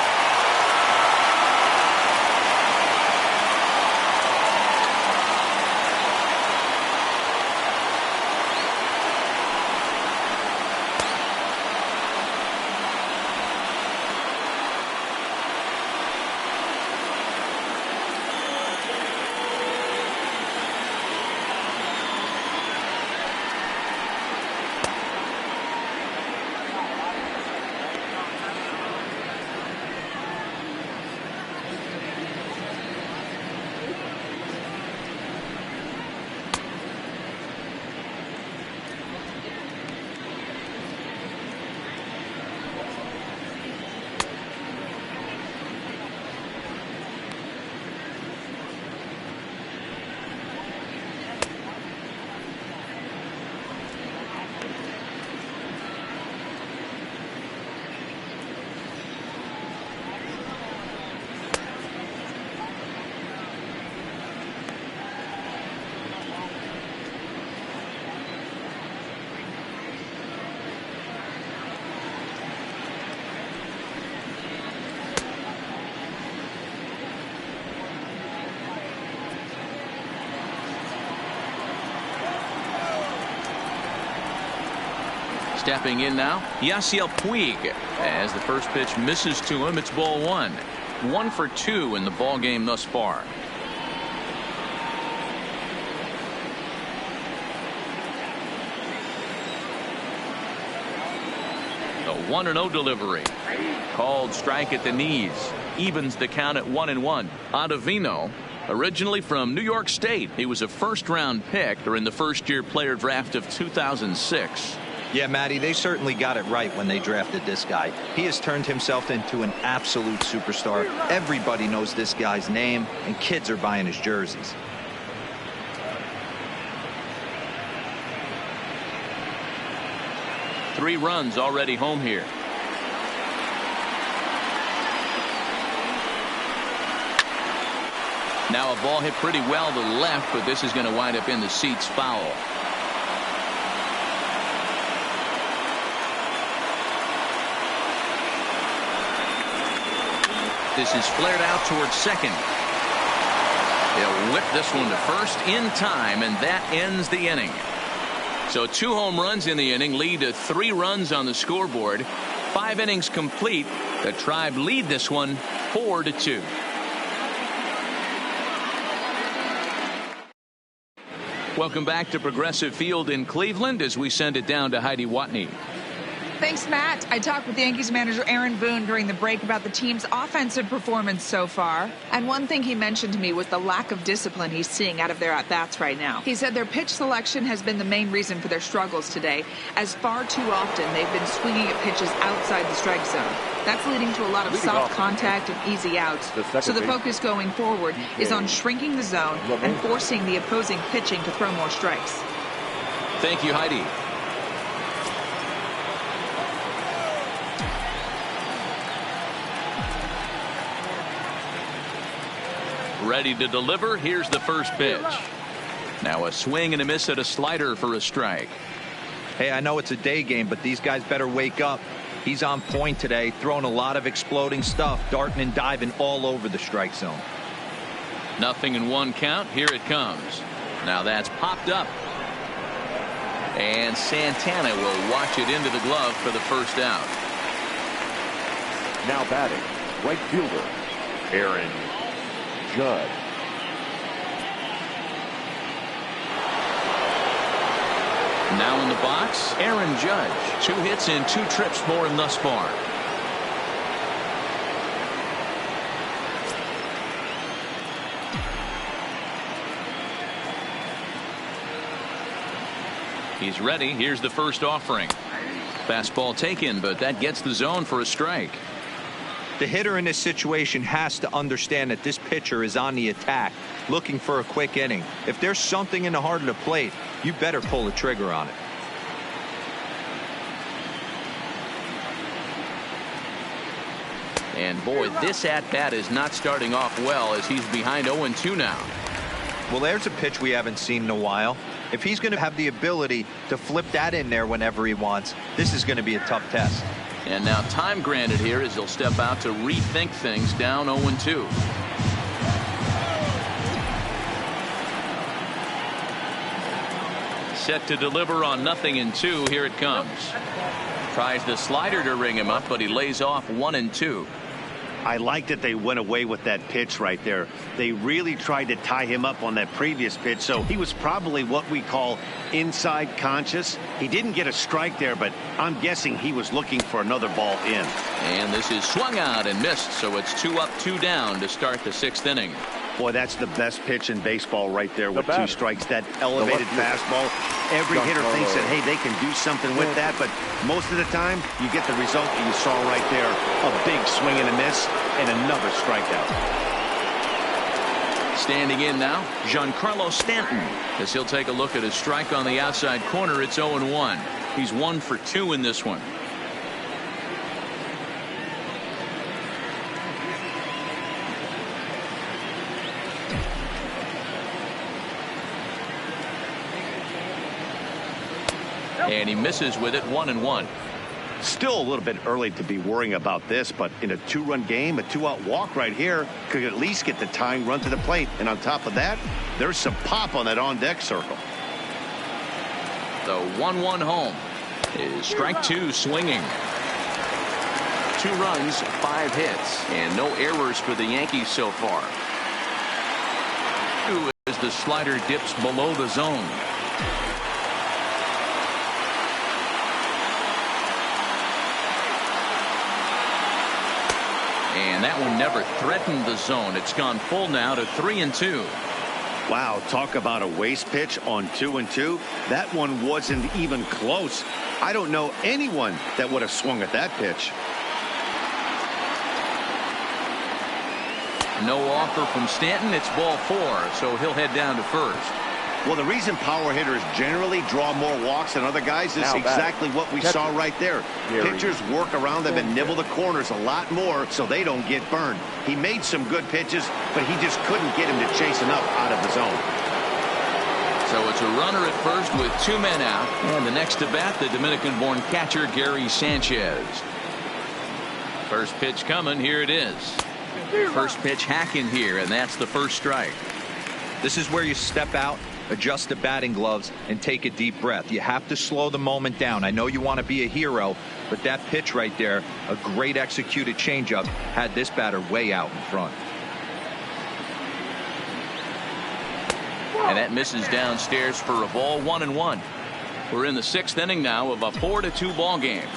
Stepping in now, Yasiel Puig. As the first pitch misses to him, it's ball one. 1 for 2 in the ball game thus far. The 1-0 delivery. Called strike at the knees. Evens the count at 1-1. Ottavino, originally from New York State. He was a first-round pick during the first-year player draft of 2006. Yeah, Matty, they certainly got it right when they drafted this guy. He has turned himself into an absolute superstar. Everybody knows this guy's name, and kids are buying his jerseys. Three runs already home here. Now a ball hit pretty well to the left, but this is going to wind up in the seats foul. This is flared out towards second. He'll whip this one to first in time, and that ends the inning. So 2 home runs in the inning lead to 3 runs on the scoreboard. 5 innings complete. The Tribe lead this one 4-2. Welcome back to Progressive Field in Cleveland as we send it down to Heidi Watney. Thanks, Matt. I talked with Yankees manager Aaron Boone during the break about the team's offensive performance so far. And one thing he mentioned to me was the lack of discipline he's seeing out of their at-bats right now. He said their pitch selection has been the main reason for their struggles today, as far too often they've been swinging at pitches outside the strike zone. That's leading to a lot of soft contact and easy outs. So the focus going forward is on shrinking the zone and forcing the opposing pitching to throw more strikes. Thank you, Heidi. Ready to deliver. Here's the first pitch. Now a swing and a miss at a slider for a strike. Hey, I know it's a day game, but these guys better wake up. He's on point today, throwing a lot of exploding stuff, darting and diving all over the strike zone. 0-1 count. Here it comes. Now that's popped up. And Santana will watch it into the glove for the first out. Now batting, right fielder, Aaron Judge. Now in the box, Aaron Judge. 2 hits and 2 trips for him thus far. He's ready. Here's the first offering. Fastball taken, but that gets the zone for a strike. The hitter in this situation has to understand that this pitcher is on the attack, looking for a quick inning. If there's something in the heart of the plate, you better pull the trigger on it. And boy, this at-bat is not starting off well as he's behind 0-2 now. Well, there's a pitch we haven't seen in a while. If he's going to have the ability to flip that in there whenever he wants, this is going to be a tough test. And now time granted here as he'll step out to rethink things down 0-2. Set to deliver on 0-2. Here it comes. Tries the slider to ring him up, but he lays off 1-2. I like that they went away with that pitch right there. They really tried to tie him up on that previous pitch, so he was probably what we call inside conscious. He didn't get a strike there, but I'm guessing he was looking for another ball in. And this is swung out and missed, so it's 2 up, 2 down to start the 6th inning. Boy, that's the best pitch in baseball right there with 2 strikes. That elevated fastball. Every hitter thinks that, hey, they can do something with that, but most of the time you get the result that you saw right there. A big swing and a miss and another strikeout. Standing in now, Giancarlo Stanton, as he'll take a look at his strike on the outside corner. It's 0-1. He's 1 for 2 in this one. And he misses with it, 1-1. Still a little bit early to be worrying about this, but in a 2-run game, a 2-out walk right here could at least get the tying run to the plate. And on top of that, there's some pop on that on-deck circle. The 1-1 home. is strike two swinging. 2 runs, 5 hits, and no errors for the Yankees so far. As the slider dips below the zone. And that one never threatened the zone. It's gone full now to 3-2. Wow, talk about a waste pitch on 2-2. That one wasn't even close. I don't know anyone that would have swung at that pitch. No offer from Stanton. It's ball 4, so he'll head down to first. Well, the reason power hitters generally draw more walks than other guys is exactly what we saw right there. Pitchers work around them and nibble the corners a lot more so they don't get burned. He made some good pitches, but he just couldn't get him to chase enough out of the zone. So it's a runner at first with 2 men out. And the next to bat, the Dominican-born catcher, Gary Sanchez. First pitch coming. Here it is. First pitch hacking here, and that's the first strike. This is where you step out, adjust the batting gloves, and take a deep breath. You have to slow the moment down. I know you want to be a hero, but that pitch right there, a great executed changeup, had this batter way out in front. And that misses downstairs for a ball. 1-1. We're in the 6th inning now of a 4-2 ball game.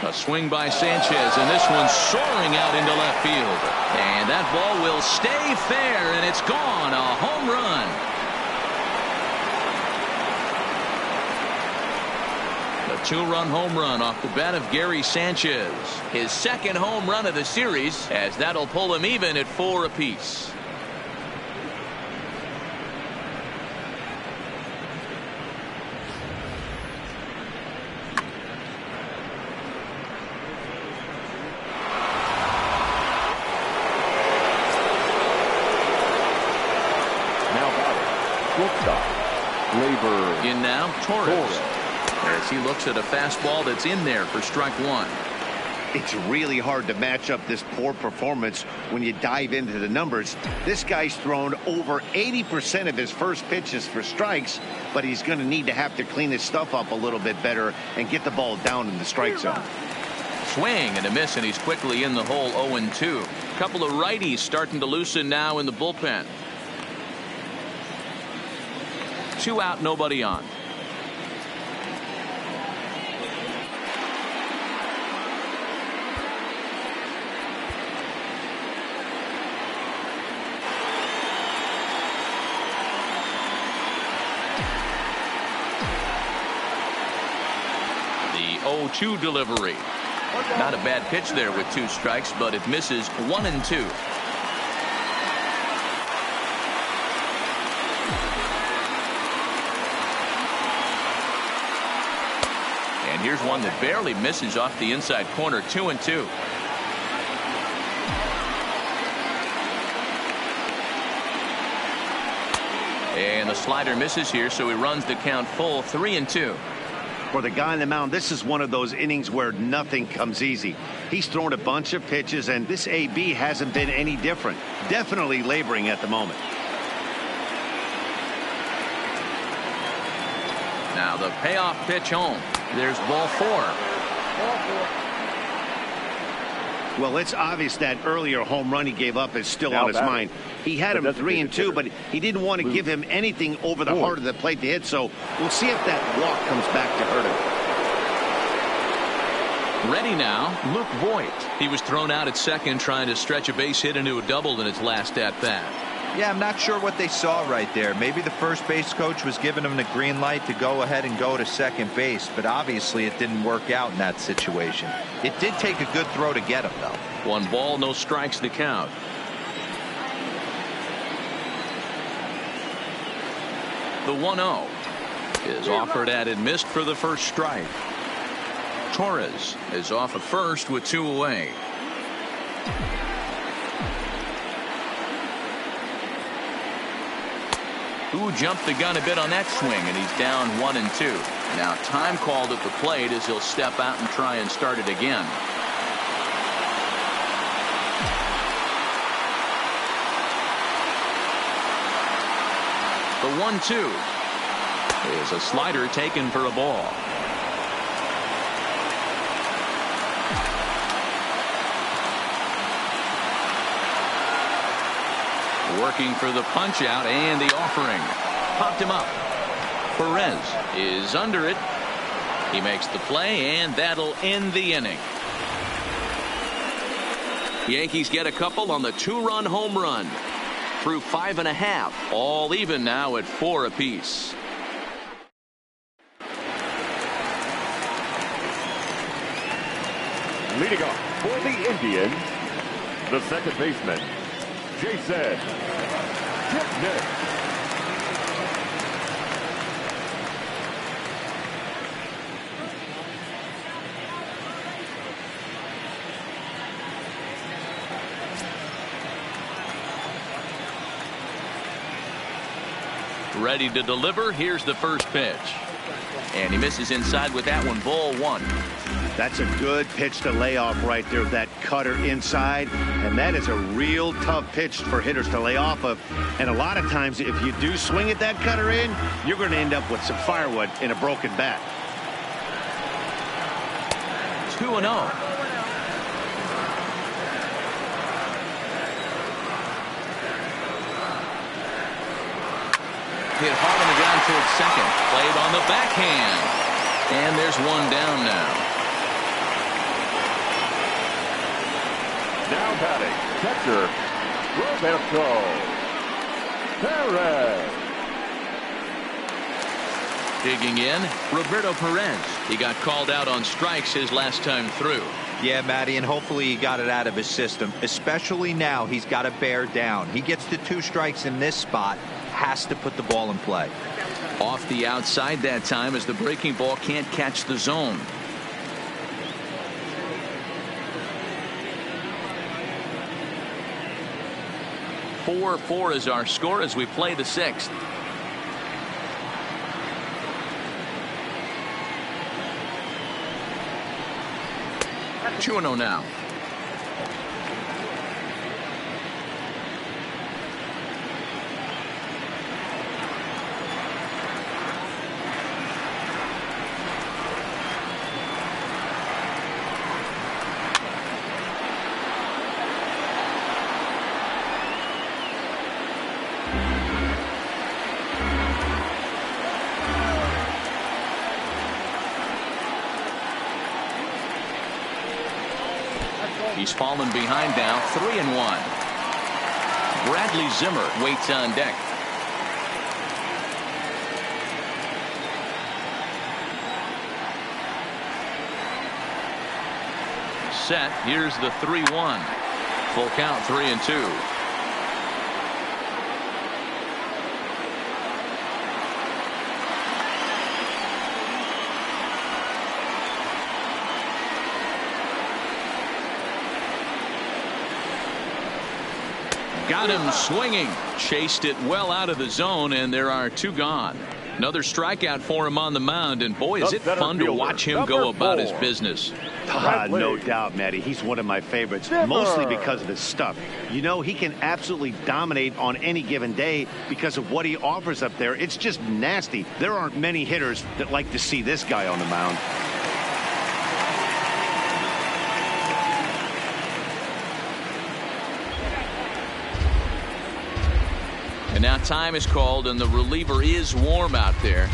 A swing by Sanchez, and this one's soaring out into left field. And that ball will stay fair, and it's gone. A home run. A 2-run home run off the bat of Gary Sanchez. His 2nd home run of the series, as that'll pull him even at 4 apiece. In now, Torres. As he looks at a fastball that's in there for strike 1. It's really hard to match up this poor performance when you dive into the numbers. This guy's thrown over 80% of his first pitches for strikes, but he's going to have to clean his stuff up a little bit better and get the ball down in the strike zone. Swing and a miss, and he's quickly in the hole. 0-2. Couple of righties starting to loosen now in the bullpen. 2 out, nobody on. The 0-2 delivery. Not a bad pitch there with 2 strikes, but it misses. 1-2. Here's one that barely misses off the inside corner. 2-2. And the slider misses here, so he runs the count full. 3-2. For the guy on the mound, this is one of those innings where nothing comes easy. He's thrown a bunch of pitches, and this AB hasn't been any different. Definitely laboring at the moment. Now the payoff pitch home. There's ball 4. Well, it's obvious that earlier home run he gave up is still on his mind. He had him 3-2, but he didn't want to give him anything over the heart of the plate to hit, so we'll see if that walk comes back to hurt him. Ready now, Luke Voigt. He was thrown out at second trying to stretch a base hit into a double in his last at-bat. Yeah, I'm not sure what they saw right there. Maybe the first base coach was giving him the green light to go ahead and go to second base, but obviously it didn't work out in that situation. It did take a good throw to get him, though. 1 ball, no strikes to count. The 1-0 is offered at and missed for the first strike. Torres is off at first with 2 away. Who jumped the gun a bit on that swing, and he's down 1-2. Now time called at the plate as he'll step out and try and start it again. The 1-2. Is a slider taken for a ball. Working for the punch out and the offering. Popped him up. Perez is under it. He makes the play, and that'll end the inning. Yankees get a couple on the 2-run home run. Through 5.5. All even now at 4 apiece. Leading off for the Indians, the second baseman, Jason Kipnis. Ready to deliver. Here's the first pitch. And he misses inside with that one. Ball 1. That's a good pitch to lay off right there. That cutter inside. And that is a real tough pitch for hitters to lay off of. And a lot of times if you do swing at that cutter in, you're going to end up with some firewood in a broken bat. 2-0. Hit hard on the ground towards second. Played on the backhand. And there's one down now. Now batting, catcher, Roberto Perez. Digging in, Roberto Perez. He got called out on strikes his last time through. Yeah, Matty, and hopefully he got it out of his system. Especially now, he's got to bear down. He gets the 2 strikes in this spot. Has to put the ball in play. Off the outside that time as the breaking ball can't catch the zone. "4-4 is our score as we play the 6th. At 2-0 now. He's fallen behind now, 3-1. Bradley Zimmer waits on deck. Set. Here's the 3-1. Full count, 3-2. Got him swinging. Chased it well out of the zone, and there are 2 gone. Another strikeout for him on the mound, and boy, is it fun to watch him go about his business. No doubt, Matty. He's one of my favorites, mostly because of his stuff. You know, he can absolutely dominate on any given day because of what he offers up there. It's just nasty. There aren't many hitters that like to see this guy on the mound. And now time is called, and the reliever is warm out there.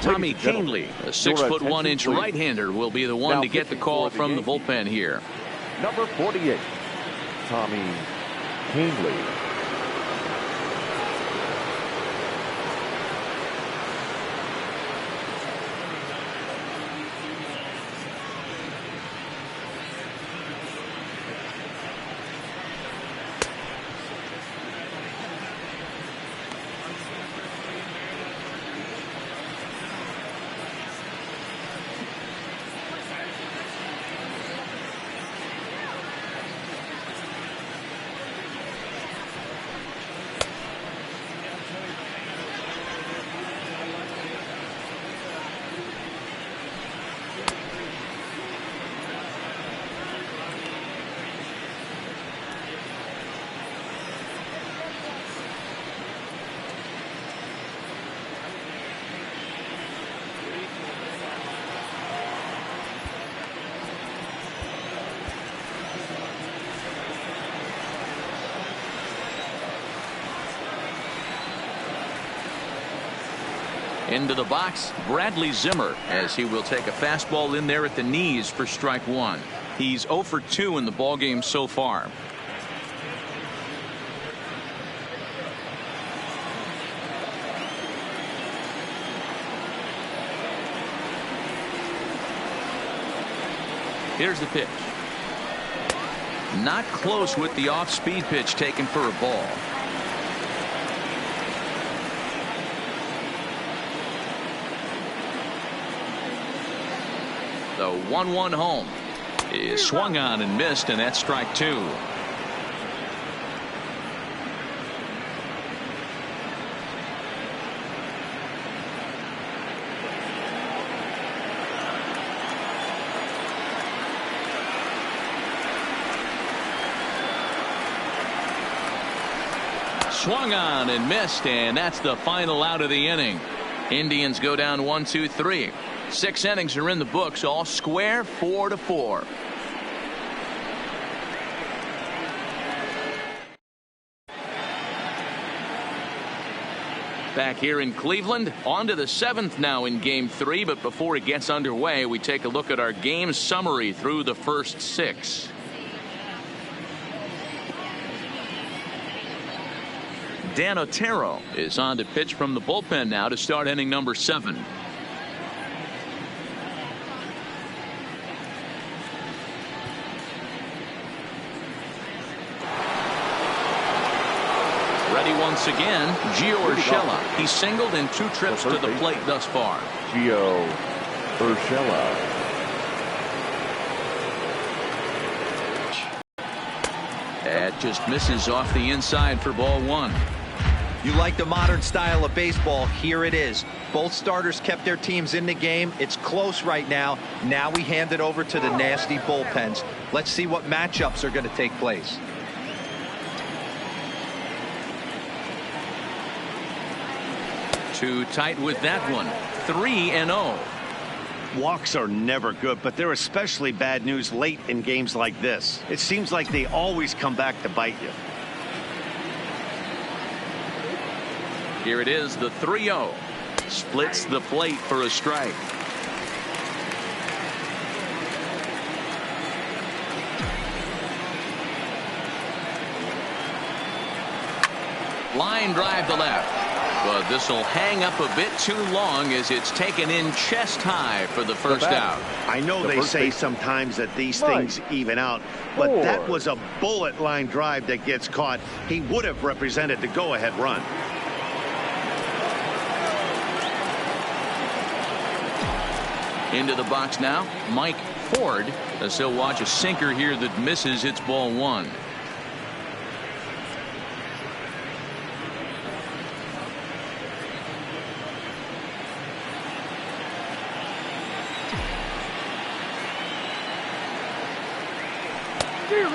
Tommy Canely, a 6'1" right-hander, will be the one to get the call from the bullpen here. Number 48, Tommy Canely. Into the box, Bradley Zimmer, as he will take a fastball in there at the knees for strike one. He's 0 for 2 in the ballgame so far. Here's the pitch. Not close with the off-speed pitch taken for a ball. The 1-1 home is swung on and missed, and that's strike two. Swung on and missed, and that's the final out of the inning. Indians go down 1, 2, 3. 6 innings are in the books, all square, 4-4. Back here in Cleveland, on to the 7th now in Game 3, but before it gets underway, we take a look at our game summary through the first 6. Dan Otero is on to pitch from the bullpen now to start inning number 7. Ready once again, Gio Urshela. He singled in 2 trips to the plate thus far. Gio Urshela. That just misses off the inside for ball 1. You like the modern style of baseball? Here it is. Both starters kept their teams in the game. It's close right now. Now we hand it over to the nasty bullpens. Let's see what matchups are going to take place. Too tight with that one. 3-0. Walks are never good, but they're especially bad news late in games like this. It seems like they always come back to bite you. Here it is, the 3-0. Splits the plate for a strike. Line drive to left. But this will hang up a bit too long as it's taken in chest high for the first out. I know they say sometimes that these things even out, but that was a bullet line drive that gets caught. He would have represented the go-ahead run. Into the box now, Mike Ford, as he'll watch a sinker here that misses. It's ball 1.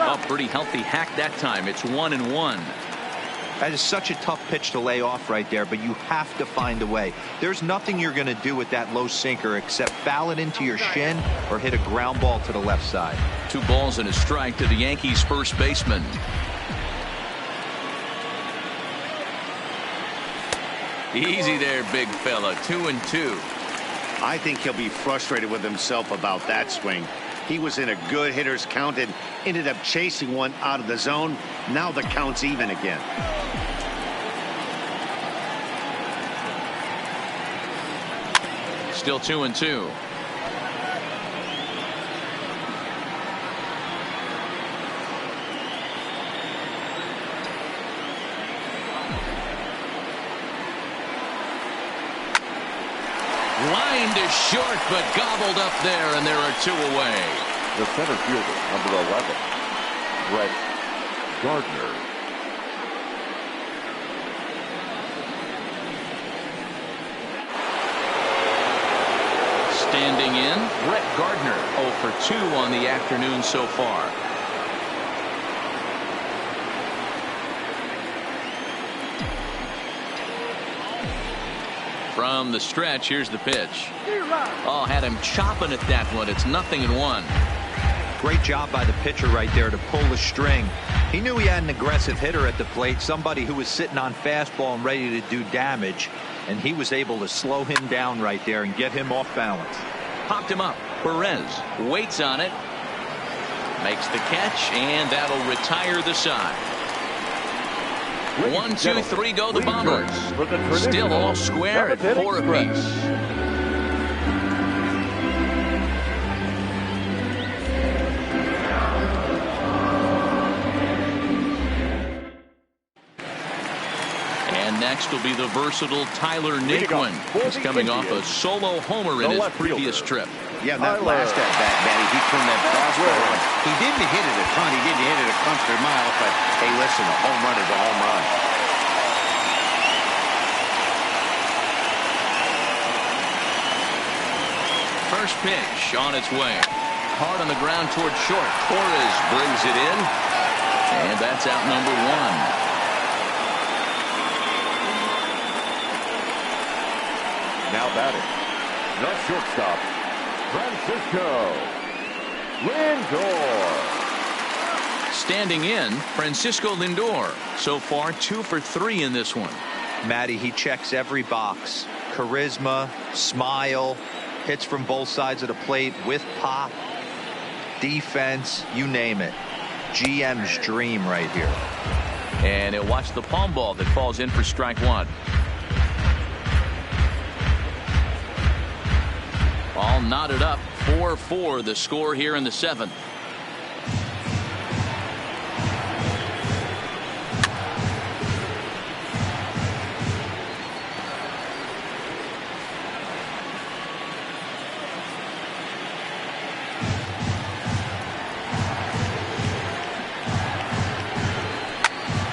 Oh, pretty healthy hack that time. It's 1-1. That is such a tough pitch to lay off right there, but you have to find a way. There's nothing you're going to do with that low sinker except foul it into your shin or hit a ground ball to the left side. 2 balls and a strike to the Yankees first baseman. Easy there, big fella. 2-2. I think he'll be frustrated with himself about that swing. He was in a good hitter's count and ended up chasing one out of the zone. Now the count's even again. Still 2-2. Lined is short, but gobbled up there, and there are 2 away. The center fielder, number 11, Brett Gardner. Standing in, Brett Gardner, 0 for 2 on the afternoon so far. From the stretch, here's the pitch. Oh, had him chopping at that one. It's 0-1. Great job by the pitcher right there to pull the string. He knew he had an aggressive hitter at the plate, somebody who was sitting on fastball and ready to do damage. and he was able to slow him down right there and get him off balance. Popped him up. Perez waits on it. Makes the catch, and that'll retire the side. 1, 2, 3 go the Bombers. Still all square at 4 apiece. And next will be the versatile Tyler Naquin. He's coming off a solo homer in his previous trip. Yeah, that last at-bat, Matty, he turned that fastball on. He didn't hit it a ton. He didn't hit it a constant mile, but hey, listen, a home run is a home run. First pitch on its way. Hard on the ground toward short. Torres brings it in. And that's out number 1. Now batting, the shortstop, Francisco Lindor. Standing in, Francisco Lindor. So far, 2 for 3 in this one. Matty, he checks every box. Charisma, smile, hits from both sides of the plate with pop, defense, you name it. GM's dream right here. And he'll watch the palm ball that falls in for strike 1. All knotted up, 4-4 the score here in the 7th.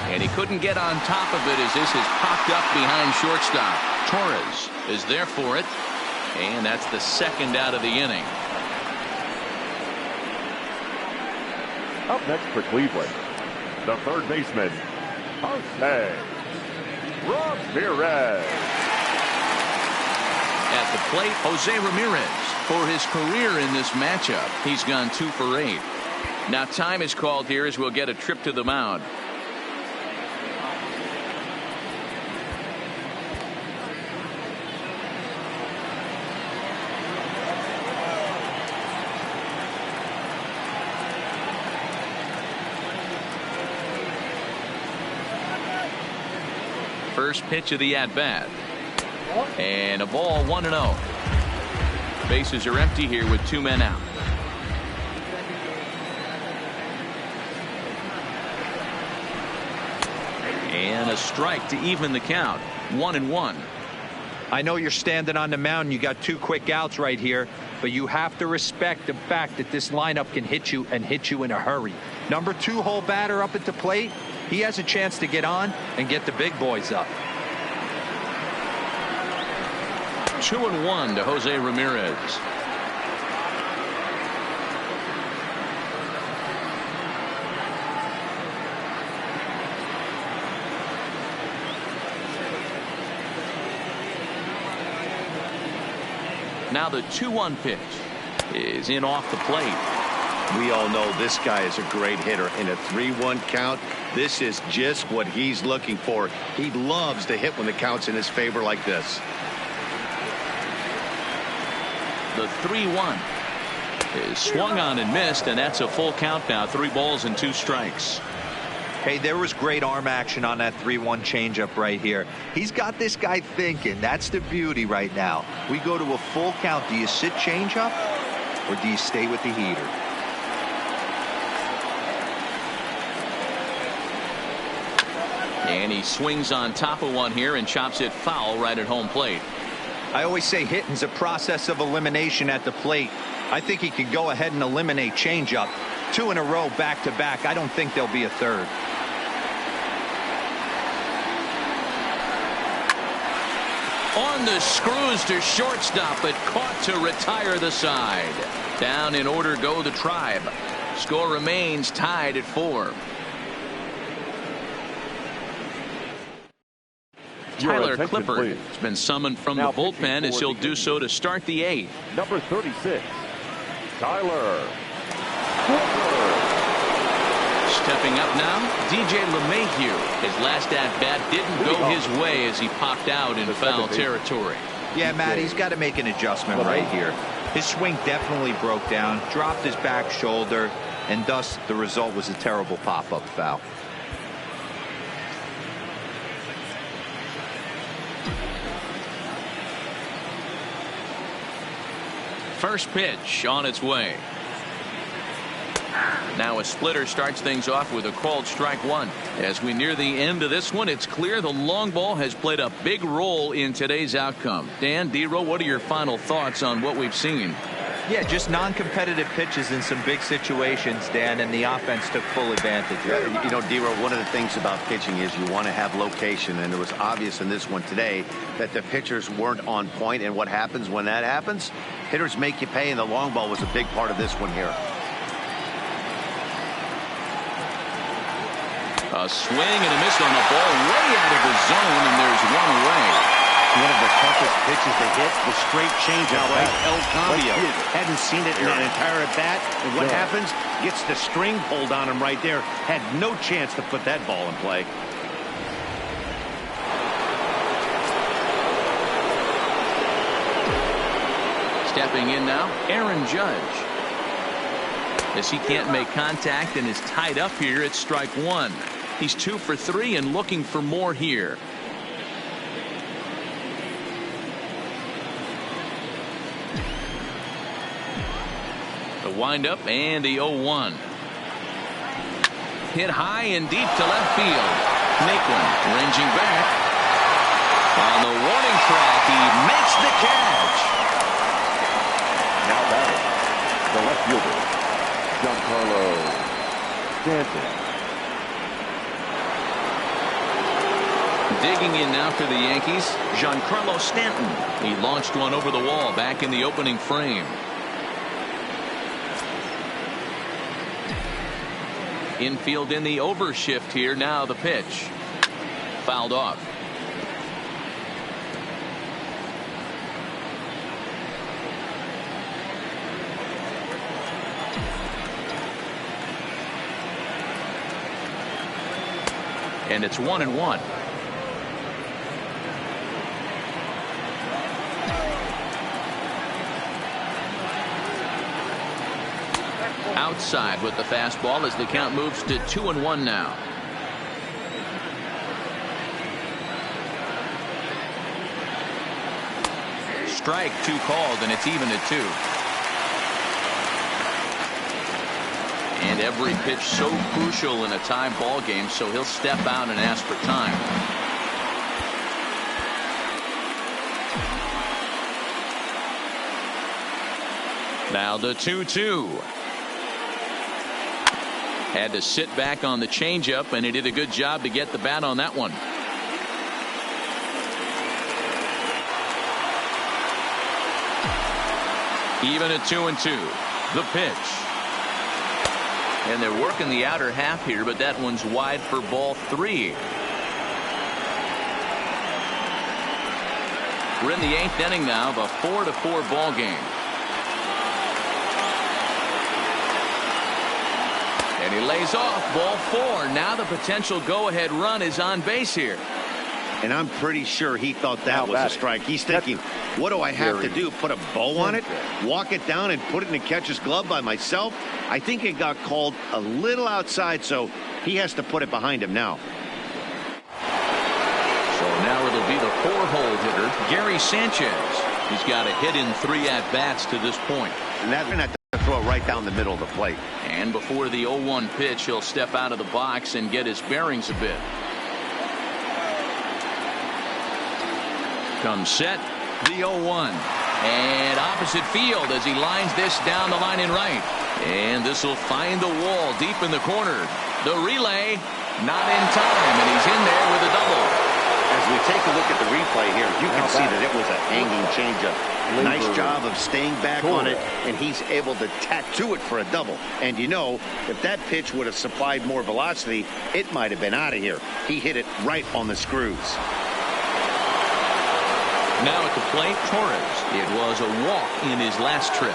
And he couldn't get on top of it as this is popped up behind shortstop. Torres is there for it. And that's the second out of the inning. Up next for Cleveland, the third baseman, Jose Ramirez. At the plate, Jose Ramirez. For his career in this matchup, he's gone 2 for 8. Now time is called here as we'll get a trip to the mound. First pitch of the at-bat. And a ball 1-0. Bases are empty here with 2 men out. And a strike to even the count. 1-1. I know you're standing on the mound. You got 2 quick outs right here, but you have to respect the fact that this lineup can hit you and hit you in a hurry. Number 2 hole batter up at the plate. He has a chance to get on and get the big boys up. 2-1 to Jose Ramirez. Now the 2-1 pitch is in off the plate. We all know this guy is a great hitter. In a 3-1 count, this is just what he's looking for. He loves to hit when the count's in his favor like this. The 3-1 is swung on and missed, and that's a full count now. 3 balls and 2 strikes. Hey, there was great arm action on that 3-1 changeup right here. He's got this guy thinking. That's the beauty right now. We go to a full count. Do you sit changeup or do you stay with the heater? And he swings on top of one here and chops it foul right at home plate. I always say hitting's a process of elimination at the plate. I think he could go ahead and eliminate changeup. 2 in a row back to back. I don't think there'll be a third. On the screws to shortstop, but caught to retire the side. Down in order go the Tribe. Score remains tied at 4. Tyler Clippard has been summoned from the bullpen as he'll do so to start the 8th. Number 36, Tyler. Stepping up now, DJ LeMahieu. His last at-bat didn't go his way as he popped out in foul territory. Yeah, Matt, he's got to make an adjustment right here. His swing definitely broke down, dropped his back shoulder, and thus the result was a terrible pop-up foul. First pitch on its way. Now a splitter starts things off with a called strike one. As we near the end of this one, it's clear the long ball has played a big role in today's outcome. Dan, D-Row, what are your final thoughts on what we've seen? Yeah, just non-competitive pitches in some big situations, Dan, and the offense took full advantage. You know, D-Row, one of the things about pitching is you want to have location, and it was obvious in this one today that the pitchers weren't on point, and what happens when that happens? Hitters make you pay, and the long ball was a big part of this one here. A swing and a miss on the ball way out of the zone, and there's one away. One of the toughest pitches to hit, the straight changeup right El Cambio. Hadn't seen it in an entire at bat, and what happens? Gets the string pulled on him right there. Had no chance to put that ball in play. Stepping in now, Aaron Judge. As he can't make contact and is tied up here at strike one. He's 2 for 3 and looking for more here. The windup and the 0-1. Hit high and deep to left field. Naquin ranging back. On the warning track, he makes the catch. Now batting, the left fielder, Giancarlo Stanton. Digging in now for the Yankees, Giancarlo Stanton. He launched one over the wall back in the opening frame. Infield in the overshift here. Now the pitch. Fouled off. And it's 1-1. Outside with the fastball as the count moves to 2-1 now. Strike 2 called, and it's even at 2. And every pitch so crucial in a tie ball game, so he'll step out and ask for time. Now the 2-2. Had to sit back on the changeup, and he did a good job to get the bat on that one. Even at 2-2. The pitch. And they're working the outer half here, but that one's wide for ball 3. We're in the 8th inning now of a 4-4 ball game. And he lays off ball 4. Now the potential go-ahead run is on base here. And I'm pretty sure he thought that was a strike. He's thinking, what do I have to do? Put a bow on it? Walk it down and put it in the catcher's glove by myself? I think it got called a little outside, so he has to put it behind him now. So now it'll be the 4-hole hitter, Gary Sanchez. He's got a hit in 3 at-bats to this point. And that's going to have to throw it right down the middle of the plate. And before the 0-1 pitch, he'll step out of the box and get his bearings a bit. Comes set, the 0-1. And opposite field as he lines this down the line in right. And this will find the wall deep in the corner. The relay, not in time, and he's in there with a double. As we take a look at the replay here, you can see that it was a hanging changeup. Nice job of staying back on it, and he's able to tattoo it for a double. And you know, if that pitch would have supplied more velocity, it might have been out of here. He hit it right on the screws. Now at the plate, Torres. It was a walk in his last trip.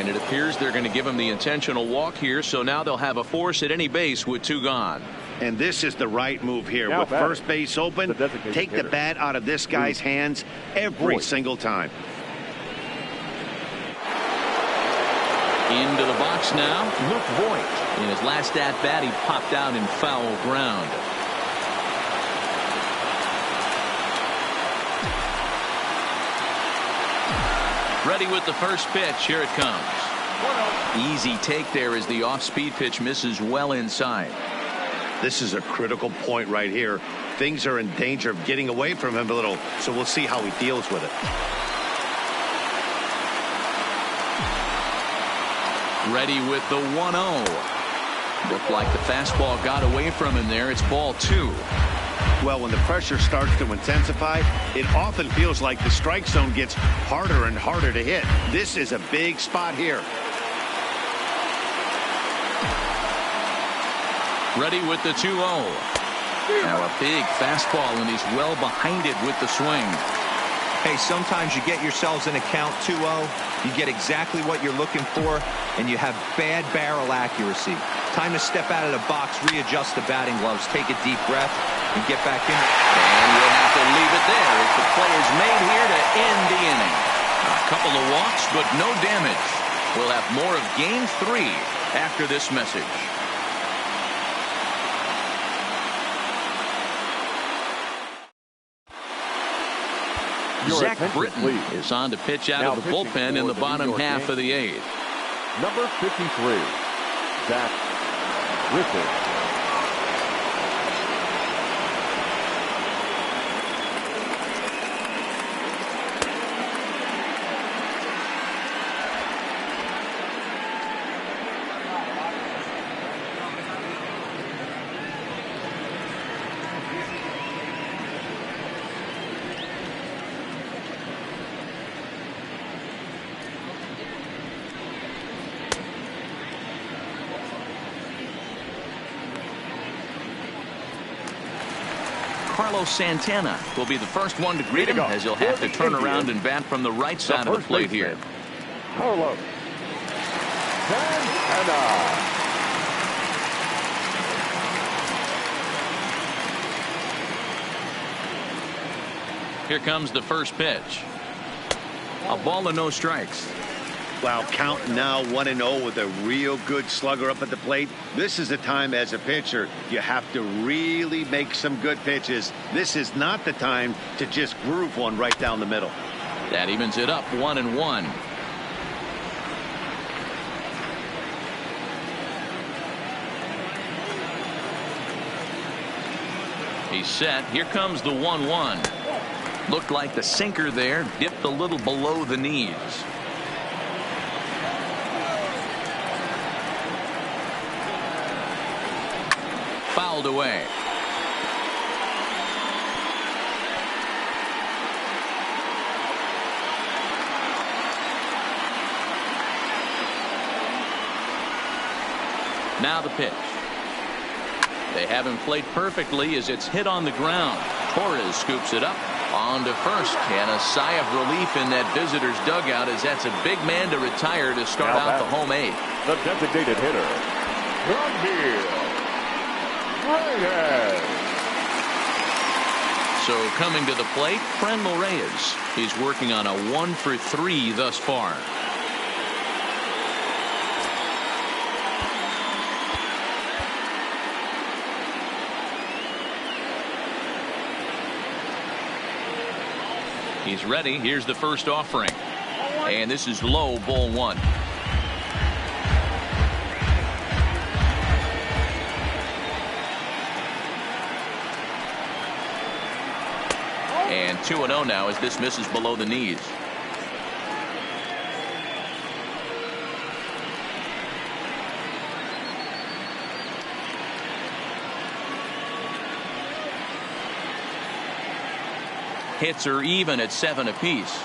And it appears they're going to give him the intentional walk here, so now they'll have a force at any base with 2 gone. And this is the right move here. Now with batting, first base open, take the bat out of this guy's hands every single time. Into the box now, Luke Voigt. In his last at-bat, he popped out in foul ground. Ready with the first pitch. Here it comes. Easy take there as the off-speed pitch misses well inside. This is a critical point right here. Things are in danger of getting away from him a little, so we'll see how he deals with it. Ready with the 1-0. Looked like the fastball got away from him there. It's ball 2. Well, when the pressure starts to intensify, it often feels like the strike zone gets harder and harder to hit. This is a big spot here. Ready with the 2-0. Now a big fastball, and he's well behind it with the swing. Hey, sometimes you get yourselves in a count 2-0. You get exactly what you're looking for, and you have bad barrel accuracy. Time to step out of the box, readjust the batting gloves, take a deep breath, and get back in. And we'll have to leave it there as the play is made here to end the inning. A couple of walks, but no damage. We'll have more of Game 3 after this message. Zach Britton is on to pitch out of the bullpen in the bottom half of the 8th. Number 53, Zach Britton. Carlos Santana will be the first one to greet him, as he'll have to turn around and bat from the right side of the plate here. Carlos Santana. Here comes the first pitch. A ball and no strikes. Wow, count now 1-0 with a real good slugger up at the plate. This is the time as a pitcher you have to really make some good pitches. This is not the time to just groove one right down the middle. That evens it up 1-1. He's set. Here comes the 1-1. Looked like the sinker there dipped a little below the knees. Fouled away. Now the pitch. They have him played perfectly as it's hit on the ground. Torres scoops it up on to first, and a sigh of relief in that visitor's dugout, as that's a big man to retire to start out the home 8th. The designated hitter, Rugby. So coming to the plate, Franmil Reyes. He's working on a 1-for-3 thus far. He's ready. Here's the first offering. And this is low, ball 1. And 2-0 now as this misses below the knees. Hits are even at 7 apiece.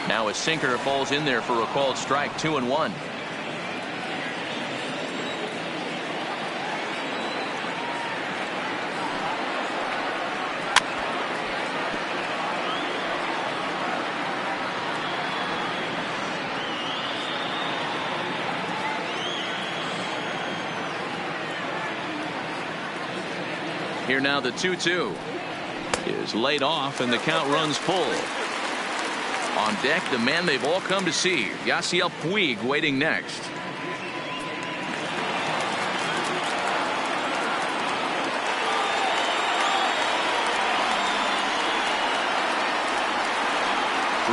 Now a sinker falls in there for a called strike. 2-1. Here now the 2-2 is laid off and the count runs full. On deck, the man they've all come to see, Yasiel Puig, waiting next.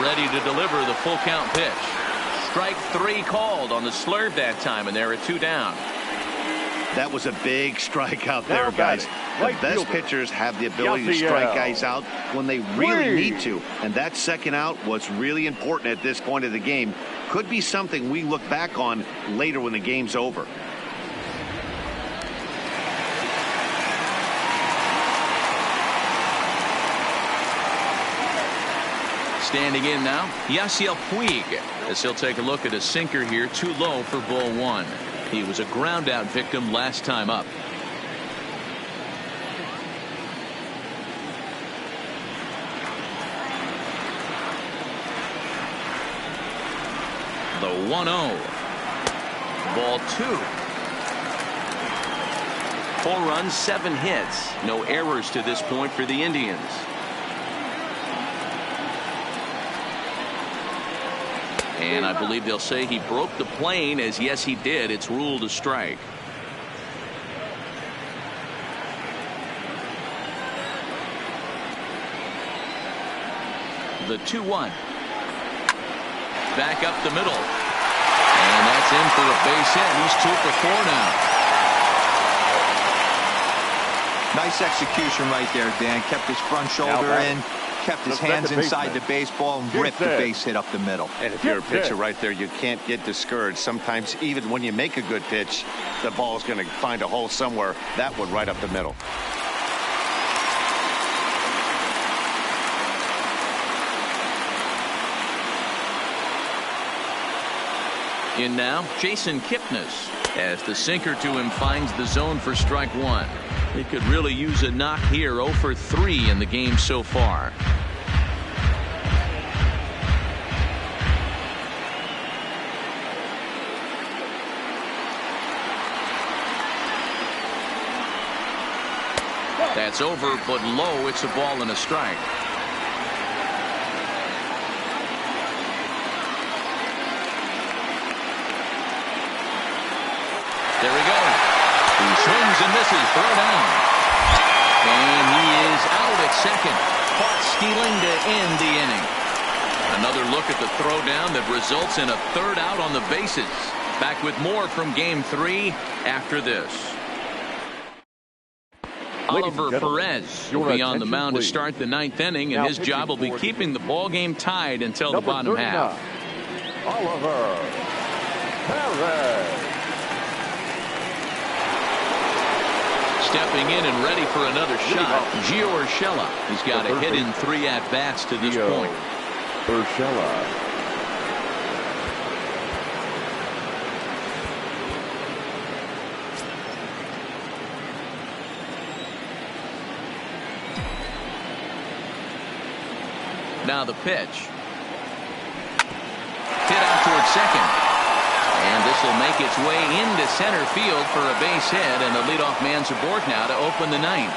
Ready to deliver the full count pitch. Strike 3 called on the slurve that time, and they're at 2 down. That was a big strike out there, guys. The best pitchers have the ability to strike guys out when they really need to. And that second out was really important at this point of the game. Could be something we look back on later when the game's over. Standing in now, Yasiel Puig, as he'll take a look at a sinker here, too low for ball 1. He was a ground out victim last time up. The 1-0. Ball 2. 4 runs, 7 hits. No errors to this point for the Indians. And I believe they'll say he broke the plane, as yes he did. It's ruled a strike. The 2-1. Back up the middle. And that's in for a base hit. He's 2 for 4 now. Nice execution right there, Dan. Kept his front shoulder in. Kept his hands inside the baseball and ripped the base hit up the middle. And if you're a pitcher right there, you can't get discouraged. Sometimes even when you make a good pitch, the ball's going to find a hole somewhere. That one right up the middle. In now, Jason Kipnis, as the sinker to him finds the zone for strike 1. He could really use a knock here. 0 for 3 in the game so far. That's over, but low. It's a ball and a strike. There we go. He swings and misses. Throw down. And he is out at second. Caught stealing to end the inning. Another look at the throw down that results in a 3rd out on the bases. Back with more from game 3 after this. Oliver Perez will be on the mound to start the 9th inning, and his job will be keeping the ball game tied until the bottom half. Oliver Perez. Stepping in and ready for another shot, Gio Urshela. He's got a hit in 3 at-bats to this point. Urshela. Now the pitch. Hit out towards second. And this will make its way into center field for a base hit, and the leadoff man's aboard now to open the 9th.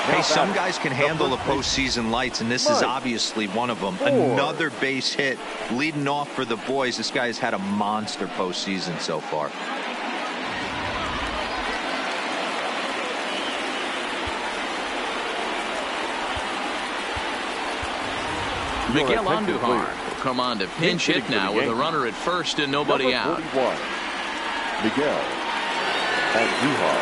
Hey, some guys can handle the postseason lights, and this is obviously one of them. Another base hit leading off for the boys. This guy's had a monster postseason so far. Miguel Andujar will come on to pinch hit now with a runner at first and nobody out. Miguel Andujar.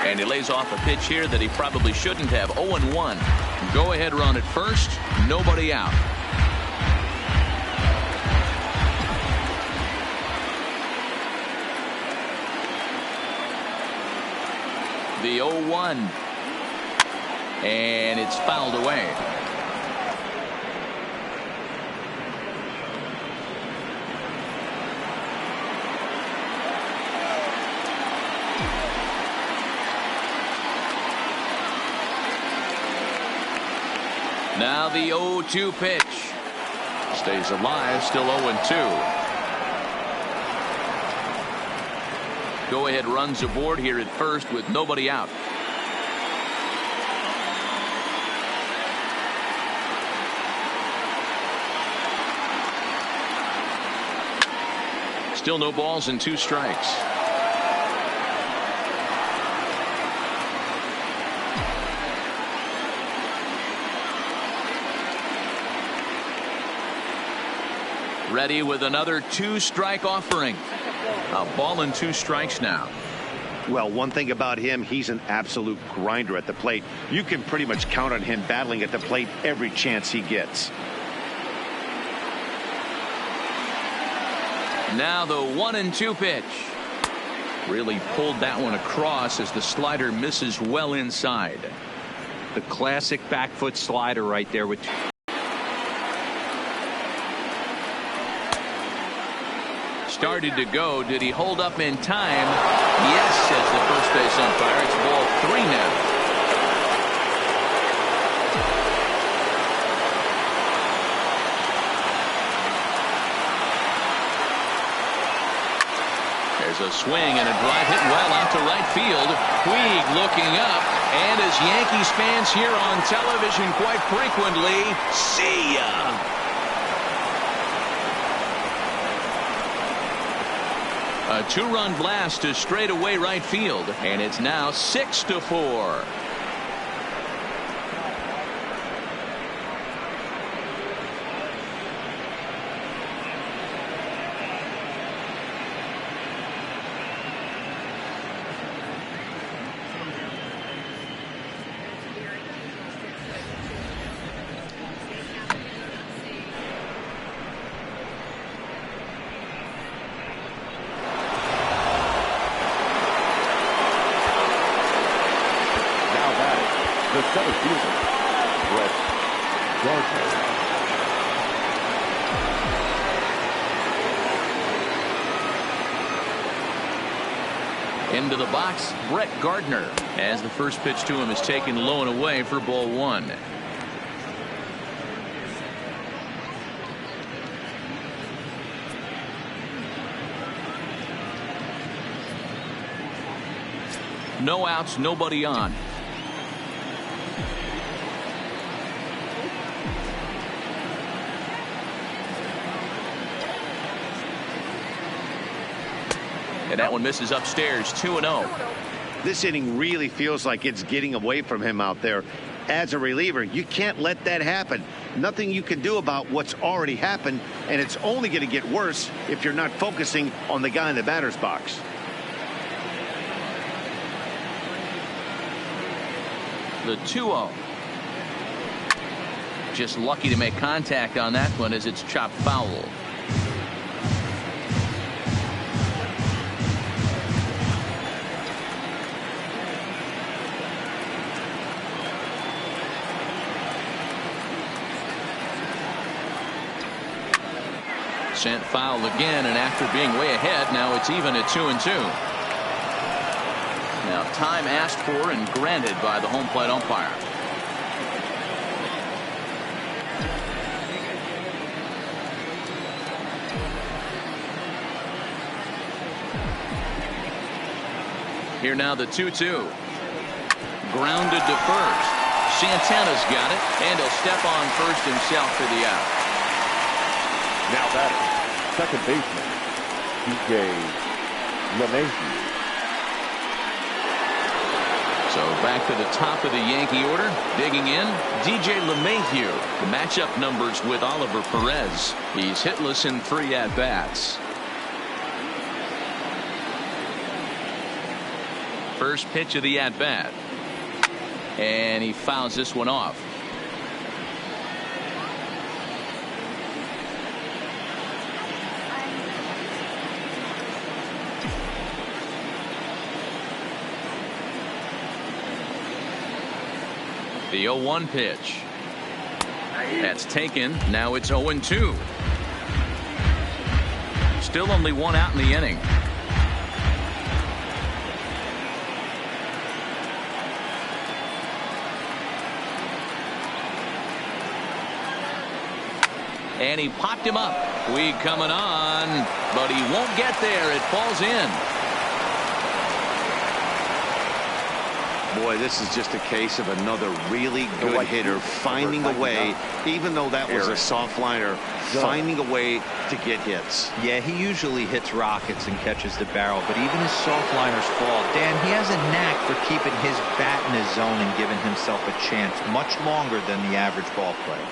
And he lays off a pitch here that he probably shouldn't have. 0-1. Go ahead run at first. Nobody out. The 0-1. And it's fouled away. Now the 0-2 pitch. Stays alive, still 0-2. Go-ahead runs aboard here at first with nobody out. Still no balls and 2 strikes. Ready with another 2-strike offering. A ball and 2 strikes now. Well, one thing about him, he's an absolute grinder at the plate. You can pretty much count on him battling at the plate every chance he gets. Now the 1-2 pitch. Really pulled that one across as the slider misses well inside. The classic back foot slider right there with. Started to go. Did he hold up in time? Yes, says the first base umpire. It's ball 3 now. There's a swing and a drive hit well out to right field. Puig looking up, and as Yankees fans hear on television quite frequently, see ya. A 2-run blast to straightaway right field, and it's now 6-4. The center fielder, Brett Gardner. Into the box, Brett Gardner, as the first pitch to him is taken low and away for ball 1. No outs, nobody on. And that one misses upstairs, 2-0. This inning really feels like it's getting away from him out there. As a reliever, you can't let that happen. Nothing you can do about what's already happened, and it's only going to get worse if you're not focusing on the guy in the batter's box. The 2-0. Just lucky to make contact on that one as it's chopped foul. Sent foul again, and after being way ahead, now it's even at 2-2. Now time asked for and granted by the home plate umpire. Here now the 2-2. Grounded to first. Santana's got it, and he'll step on first himself for the out. Now batting, second baseman, DJ LeMahieu. So back to the top of the Yankee order, digging in, DJ LeMahieu. The matchup numbers with Oliver Perez. He's hitless in 3 at-bats. First pitch of the at-bat. And he fouls this one off. The 0-1 pitch. That's taken. Now it's 0-2. Still only 1 out in the inning. And he popped him up. Puig coming on, but he won't get there. It falls in. Boy, this is just a case of another really good hitter finding a way, even though that was a soft liner, finding a way to get hits. Yeah, he usually hits rockets and catches the barrel, but even his soft liners fall. Dan, he has a knack for keeping his bat in his zone and giving himself a chance much longer than the average ball player.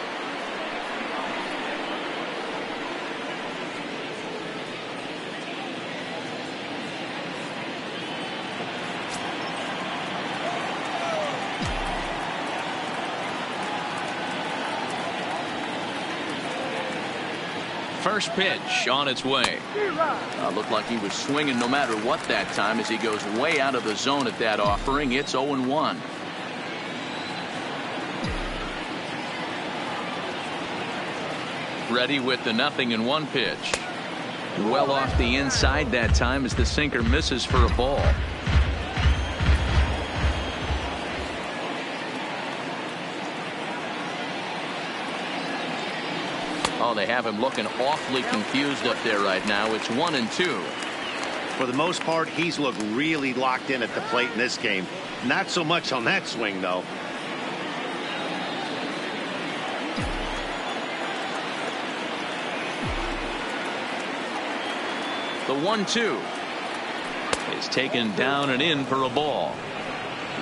First pitch on its way. Looked like he was swinging no matter what that time as he goes way out of the zone at that offering. It's 0-1. Ready with the 0-1 pitch. Well off the inside that time as the sinker misses for a ball. Oh, they have him looking awfully confused up there right now. It's 1-2. For the most part, he's looked really locked in at the plate in this game. Not so much on that swing, though. The 1-2 is taken down and in for a ball.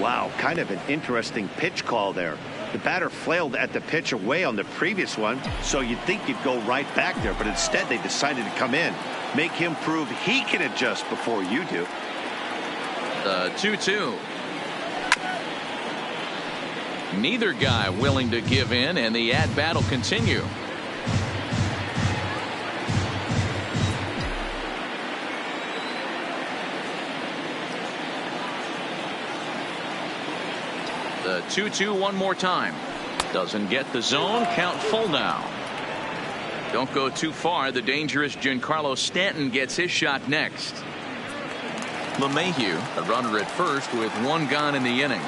Wow, kind of an interesting pitch call there. The batter flailed at the pitch away on the previous one, so you'd think you'd go right back there, but instead they decided to come in, make him prove he can adjust before you do. The 2-2. Neither guy willing to give in, and the at-bat will continue. The 2-2 one more time. Doesn't get the zone. Count full now. Don't go too far. The dangerous Giancarlo Stanton gets his shot next. LeMahieu, a runner at first with one gone in the inning.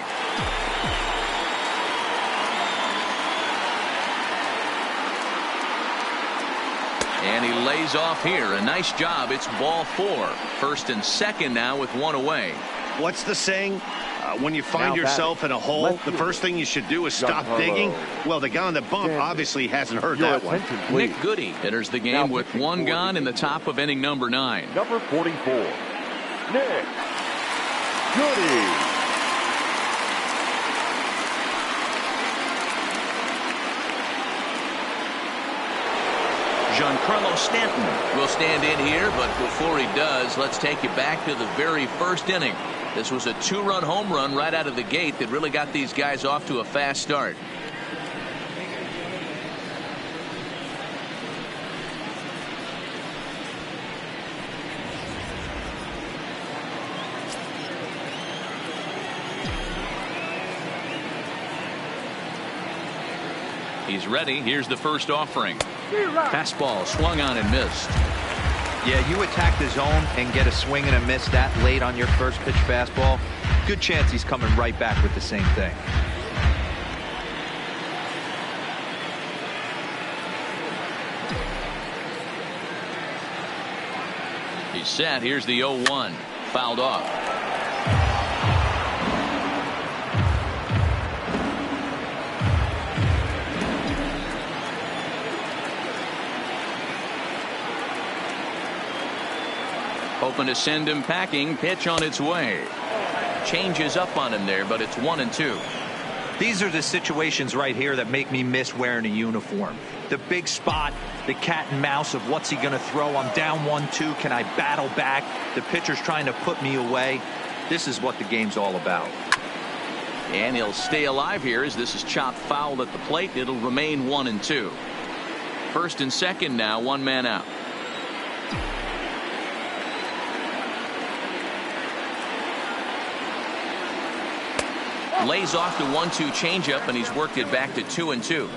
And he lays off here. A nice job. It's ball 4. First and second now with one away. What's the saying? When you find yourself in a hole, the first thing you should do is stop digging. Well, the guy on the bump obviously hasn't heard that one. Nick Goody enters the game with one gone in the top of inning number 9. Number 44, Nick Goody. Giancarlo Stanton will stand in here, but before he does, let's take you back to the very first inning. This was a 2-run home run right out of the gate that really got these guys off to a fast start. He's ready. Here's the first offering. Fastball swung on and missed. Yeah, you attack the zone and get a swing and a miss that late on your first pitch fastball. Good chance he's coming right back with the same thing. He's set. Here's the 0-1. Fouled off. Hoping to send him packing. Pitch on its way. Changes up on him there, but it's 1-2. These are the situations right here that make me miss wearing a uniform. The big spot, the cat and mouse of what's he going to throw. I'm down 1-2. Can I battle back? The pitcher's trying to put me away. This is what the game's all about. And he'll stay alive here as this is chopped foul at the plate. It'll remain 1-2. First and second now, one man out. Lays off the 1-2 changeup, and he's worked it back to 2-2.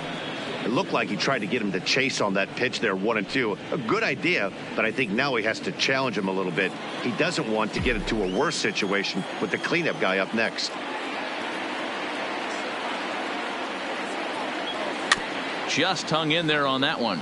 It looked like he tried to get him to chase on that pitch there, 1-2. A good idea, but I think now he has to challenge him a little bit. He doesn't want to get into a worse situation with the cleanup guy up next. Just hung in there on that one.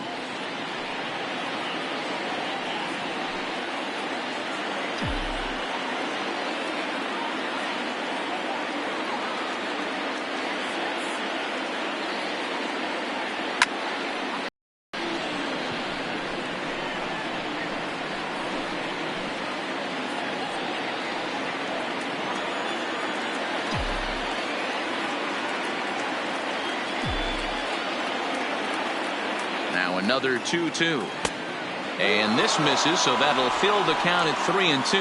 Another 2-2. And this misses, so that'll fill the count at 3-2.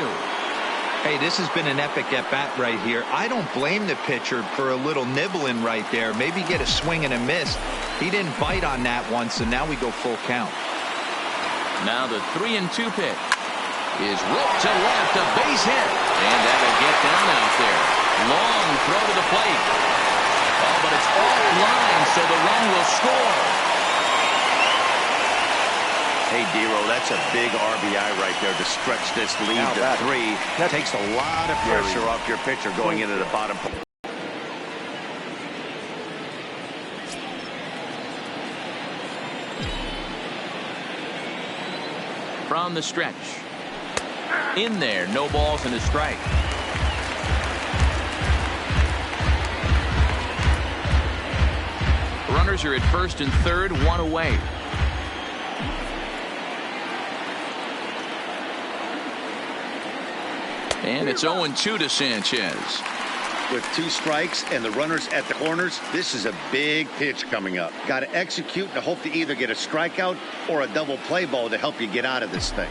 Hey, this has been an epic at-bat right here. I don't blame the pitcher for a little nibbling right there. Maybe get a swing and a miss. He didn't bite on that one, so now we go full count. Now the 3-2 pitch is whipped to left, a base hit. And that'll get down out there. Long throw to the plate. Oh, but it's off line, so the run will score. Hey, Dero, that's a big RBI right there to stretch this lead to 3. That takes a lot of pressure off your pitcher going into the bottom. From the stretch. In there, no balls and a strike. Runners are at first and third, one away. And it's 0-2 to Sanchez. With 2 strikes and the runners at the corners, this is a big pitch coming up. Got to execute and hope to either get a strikeout or a double play ball to help you get out of this thing.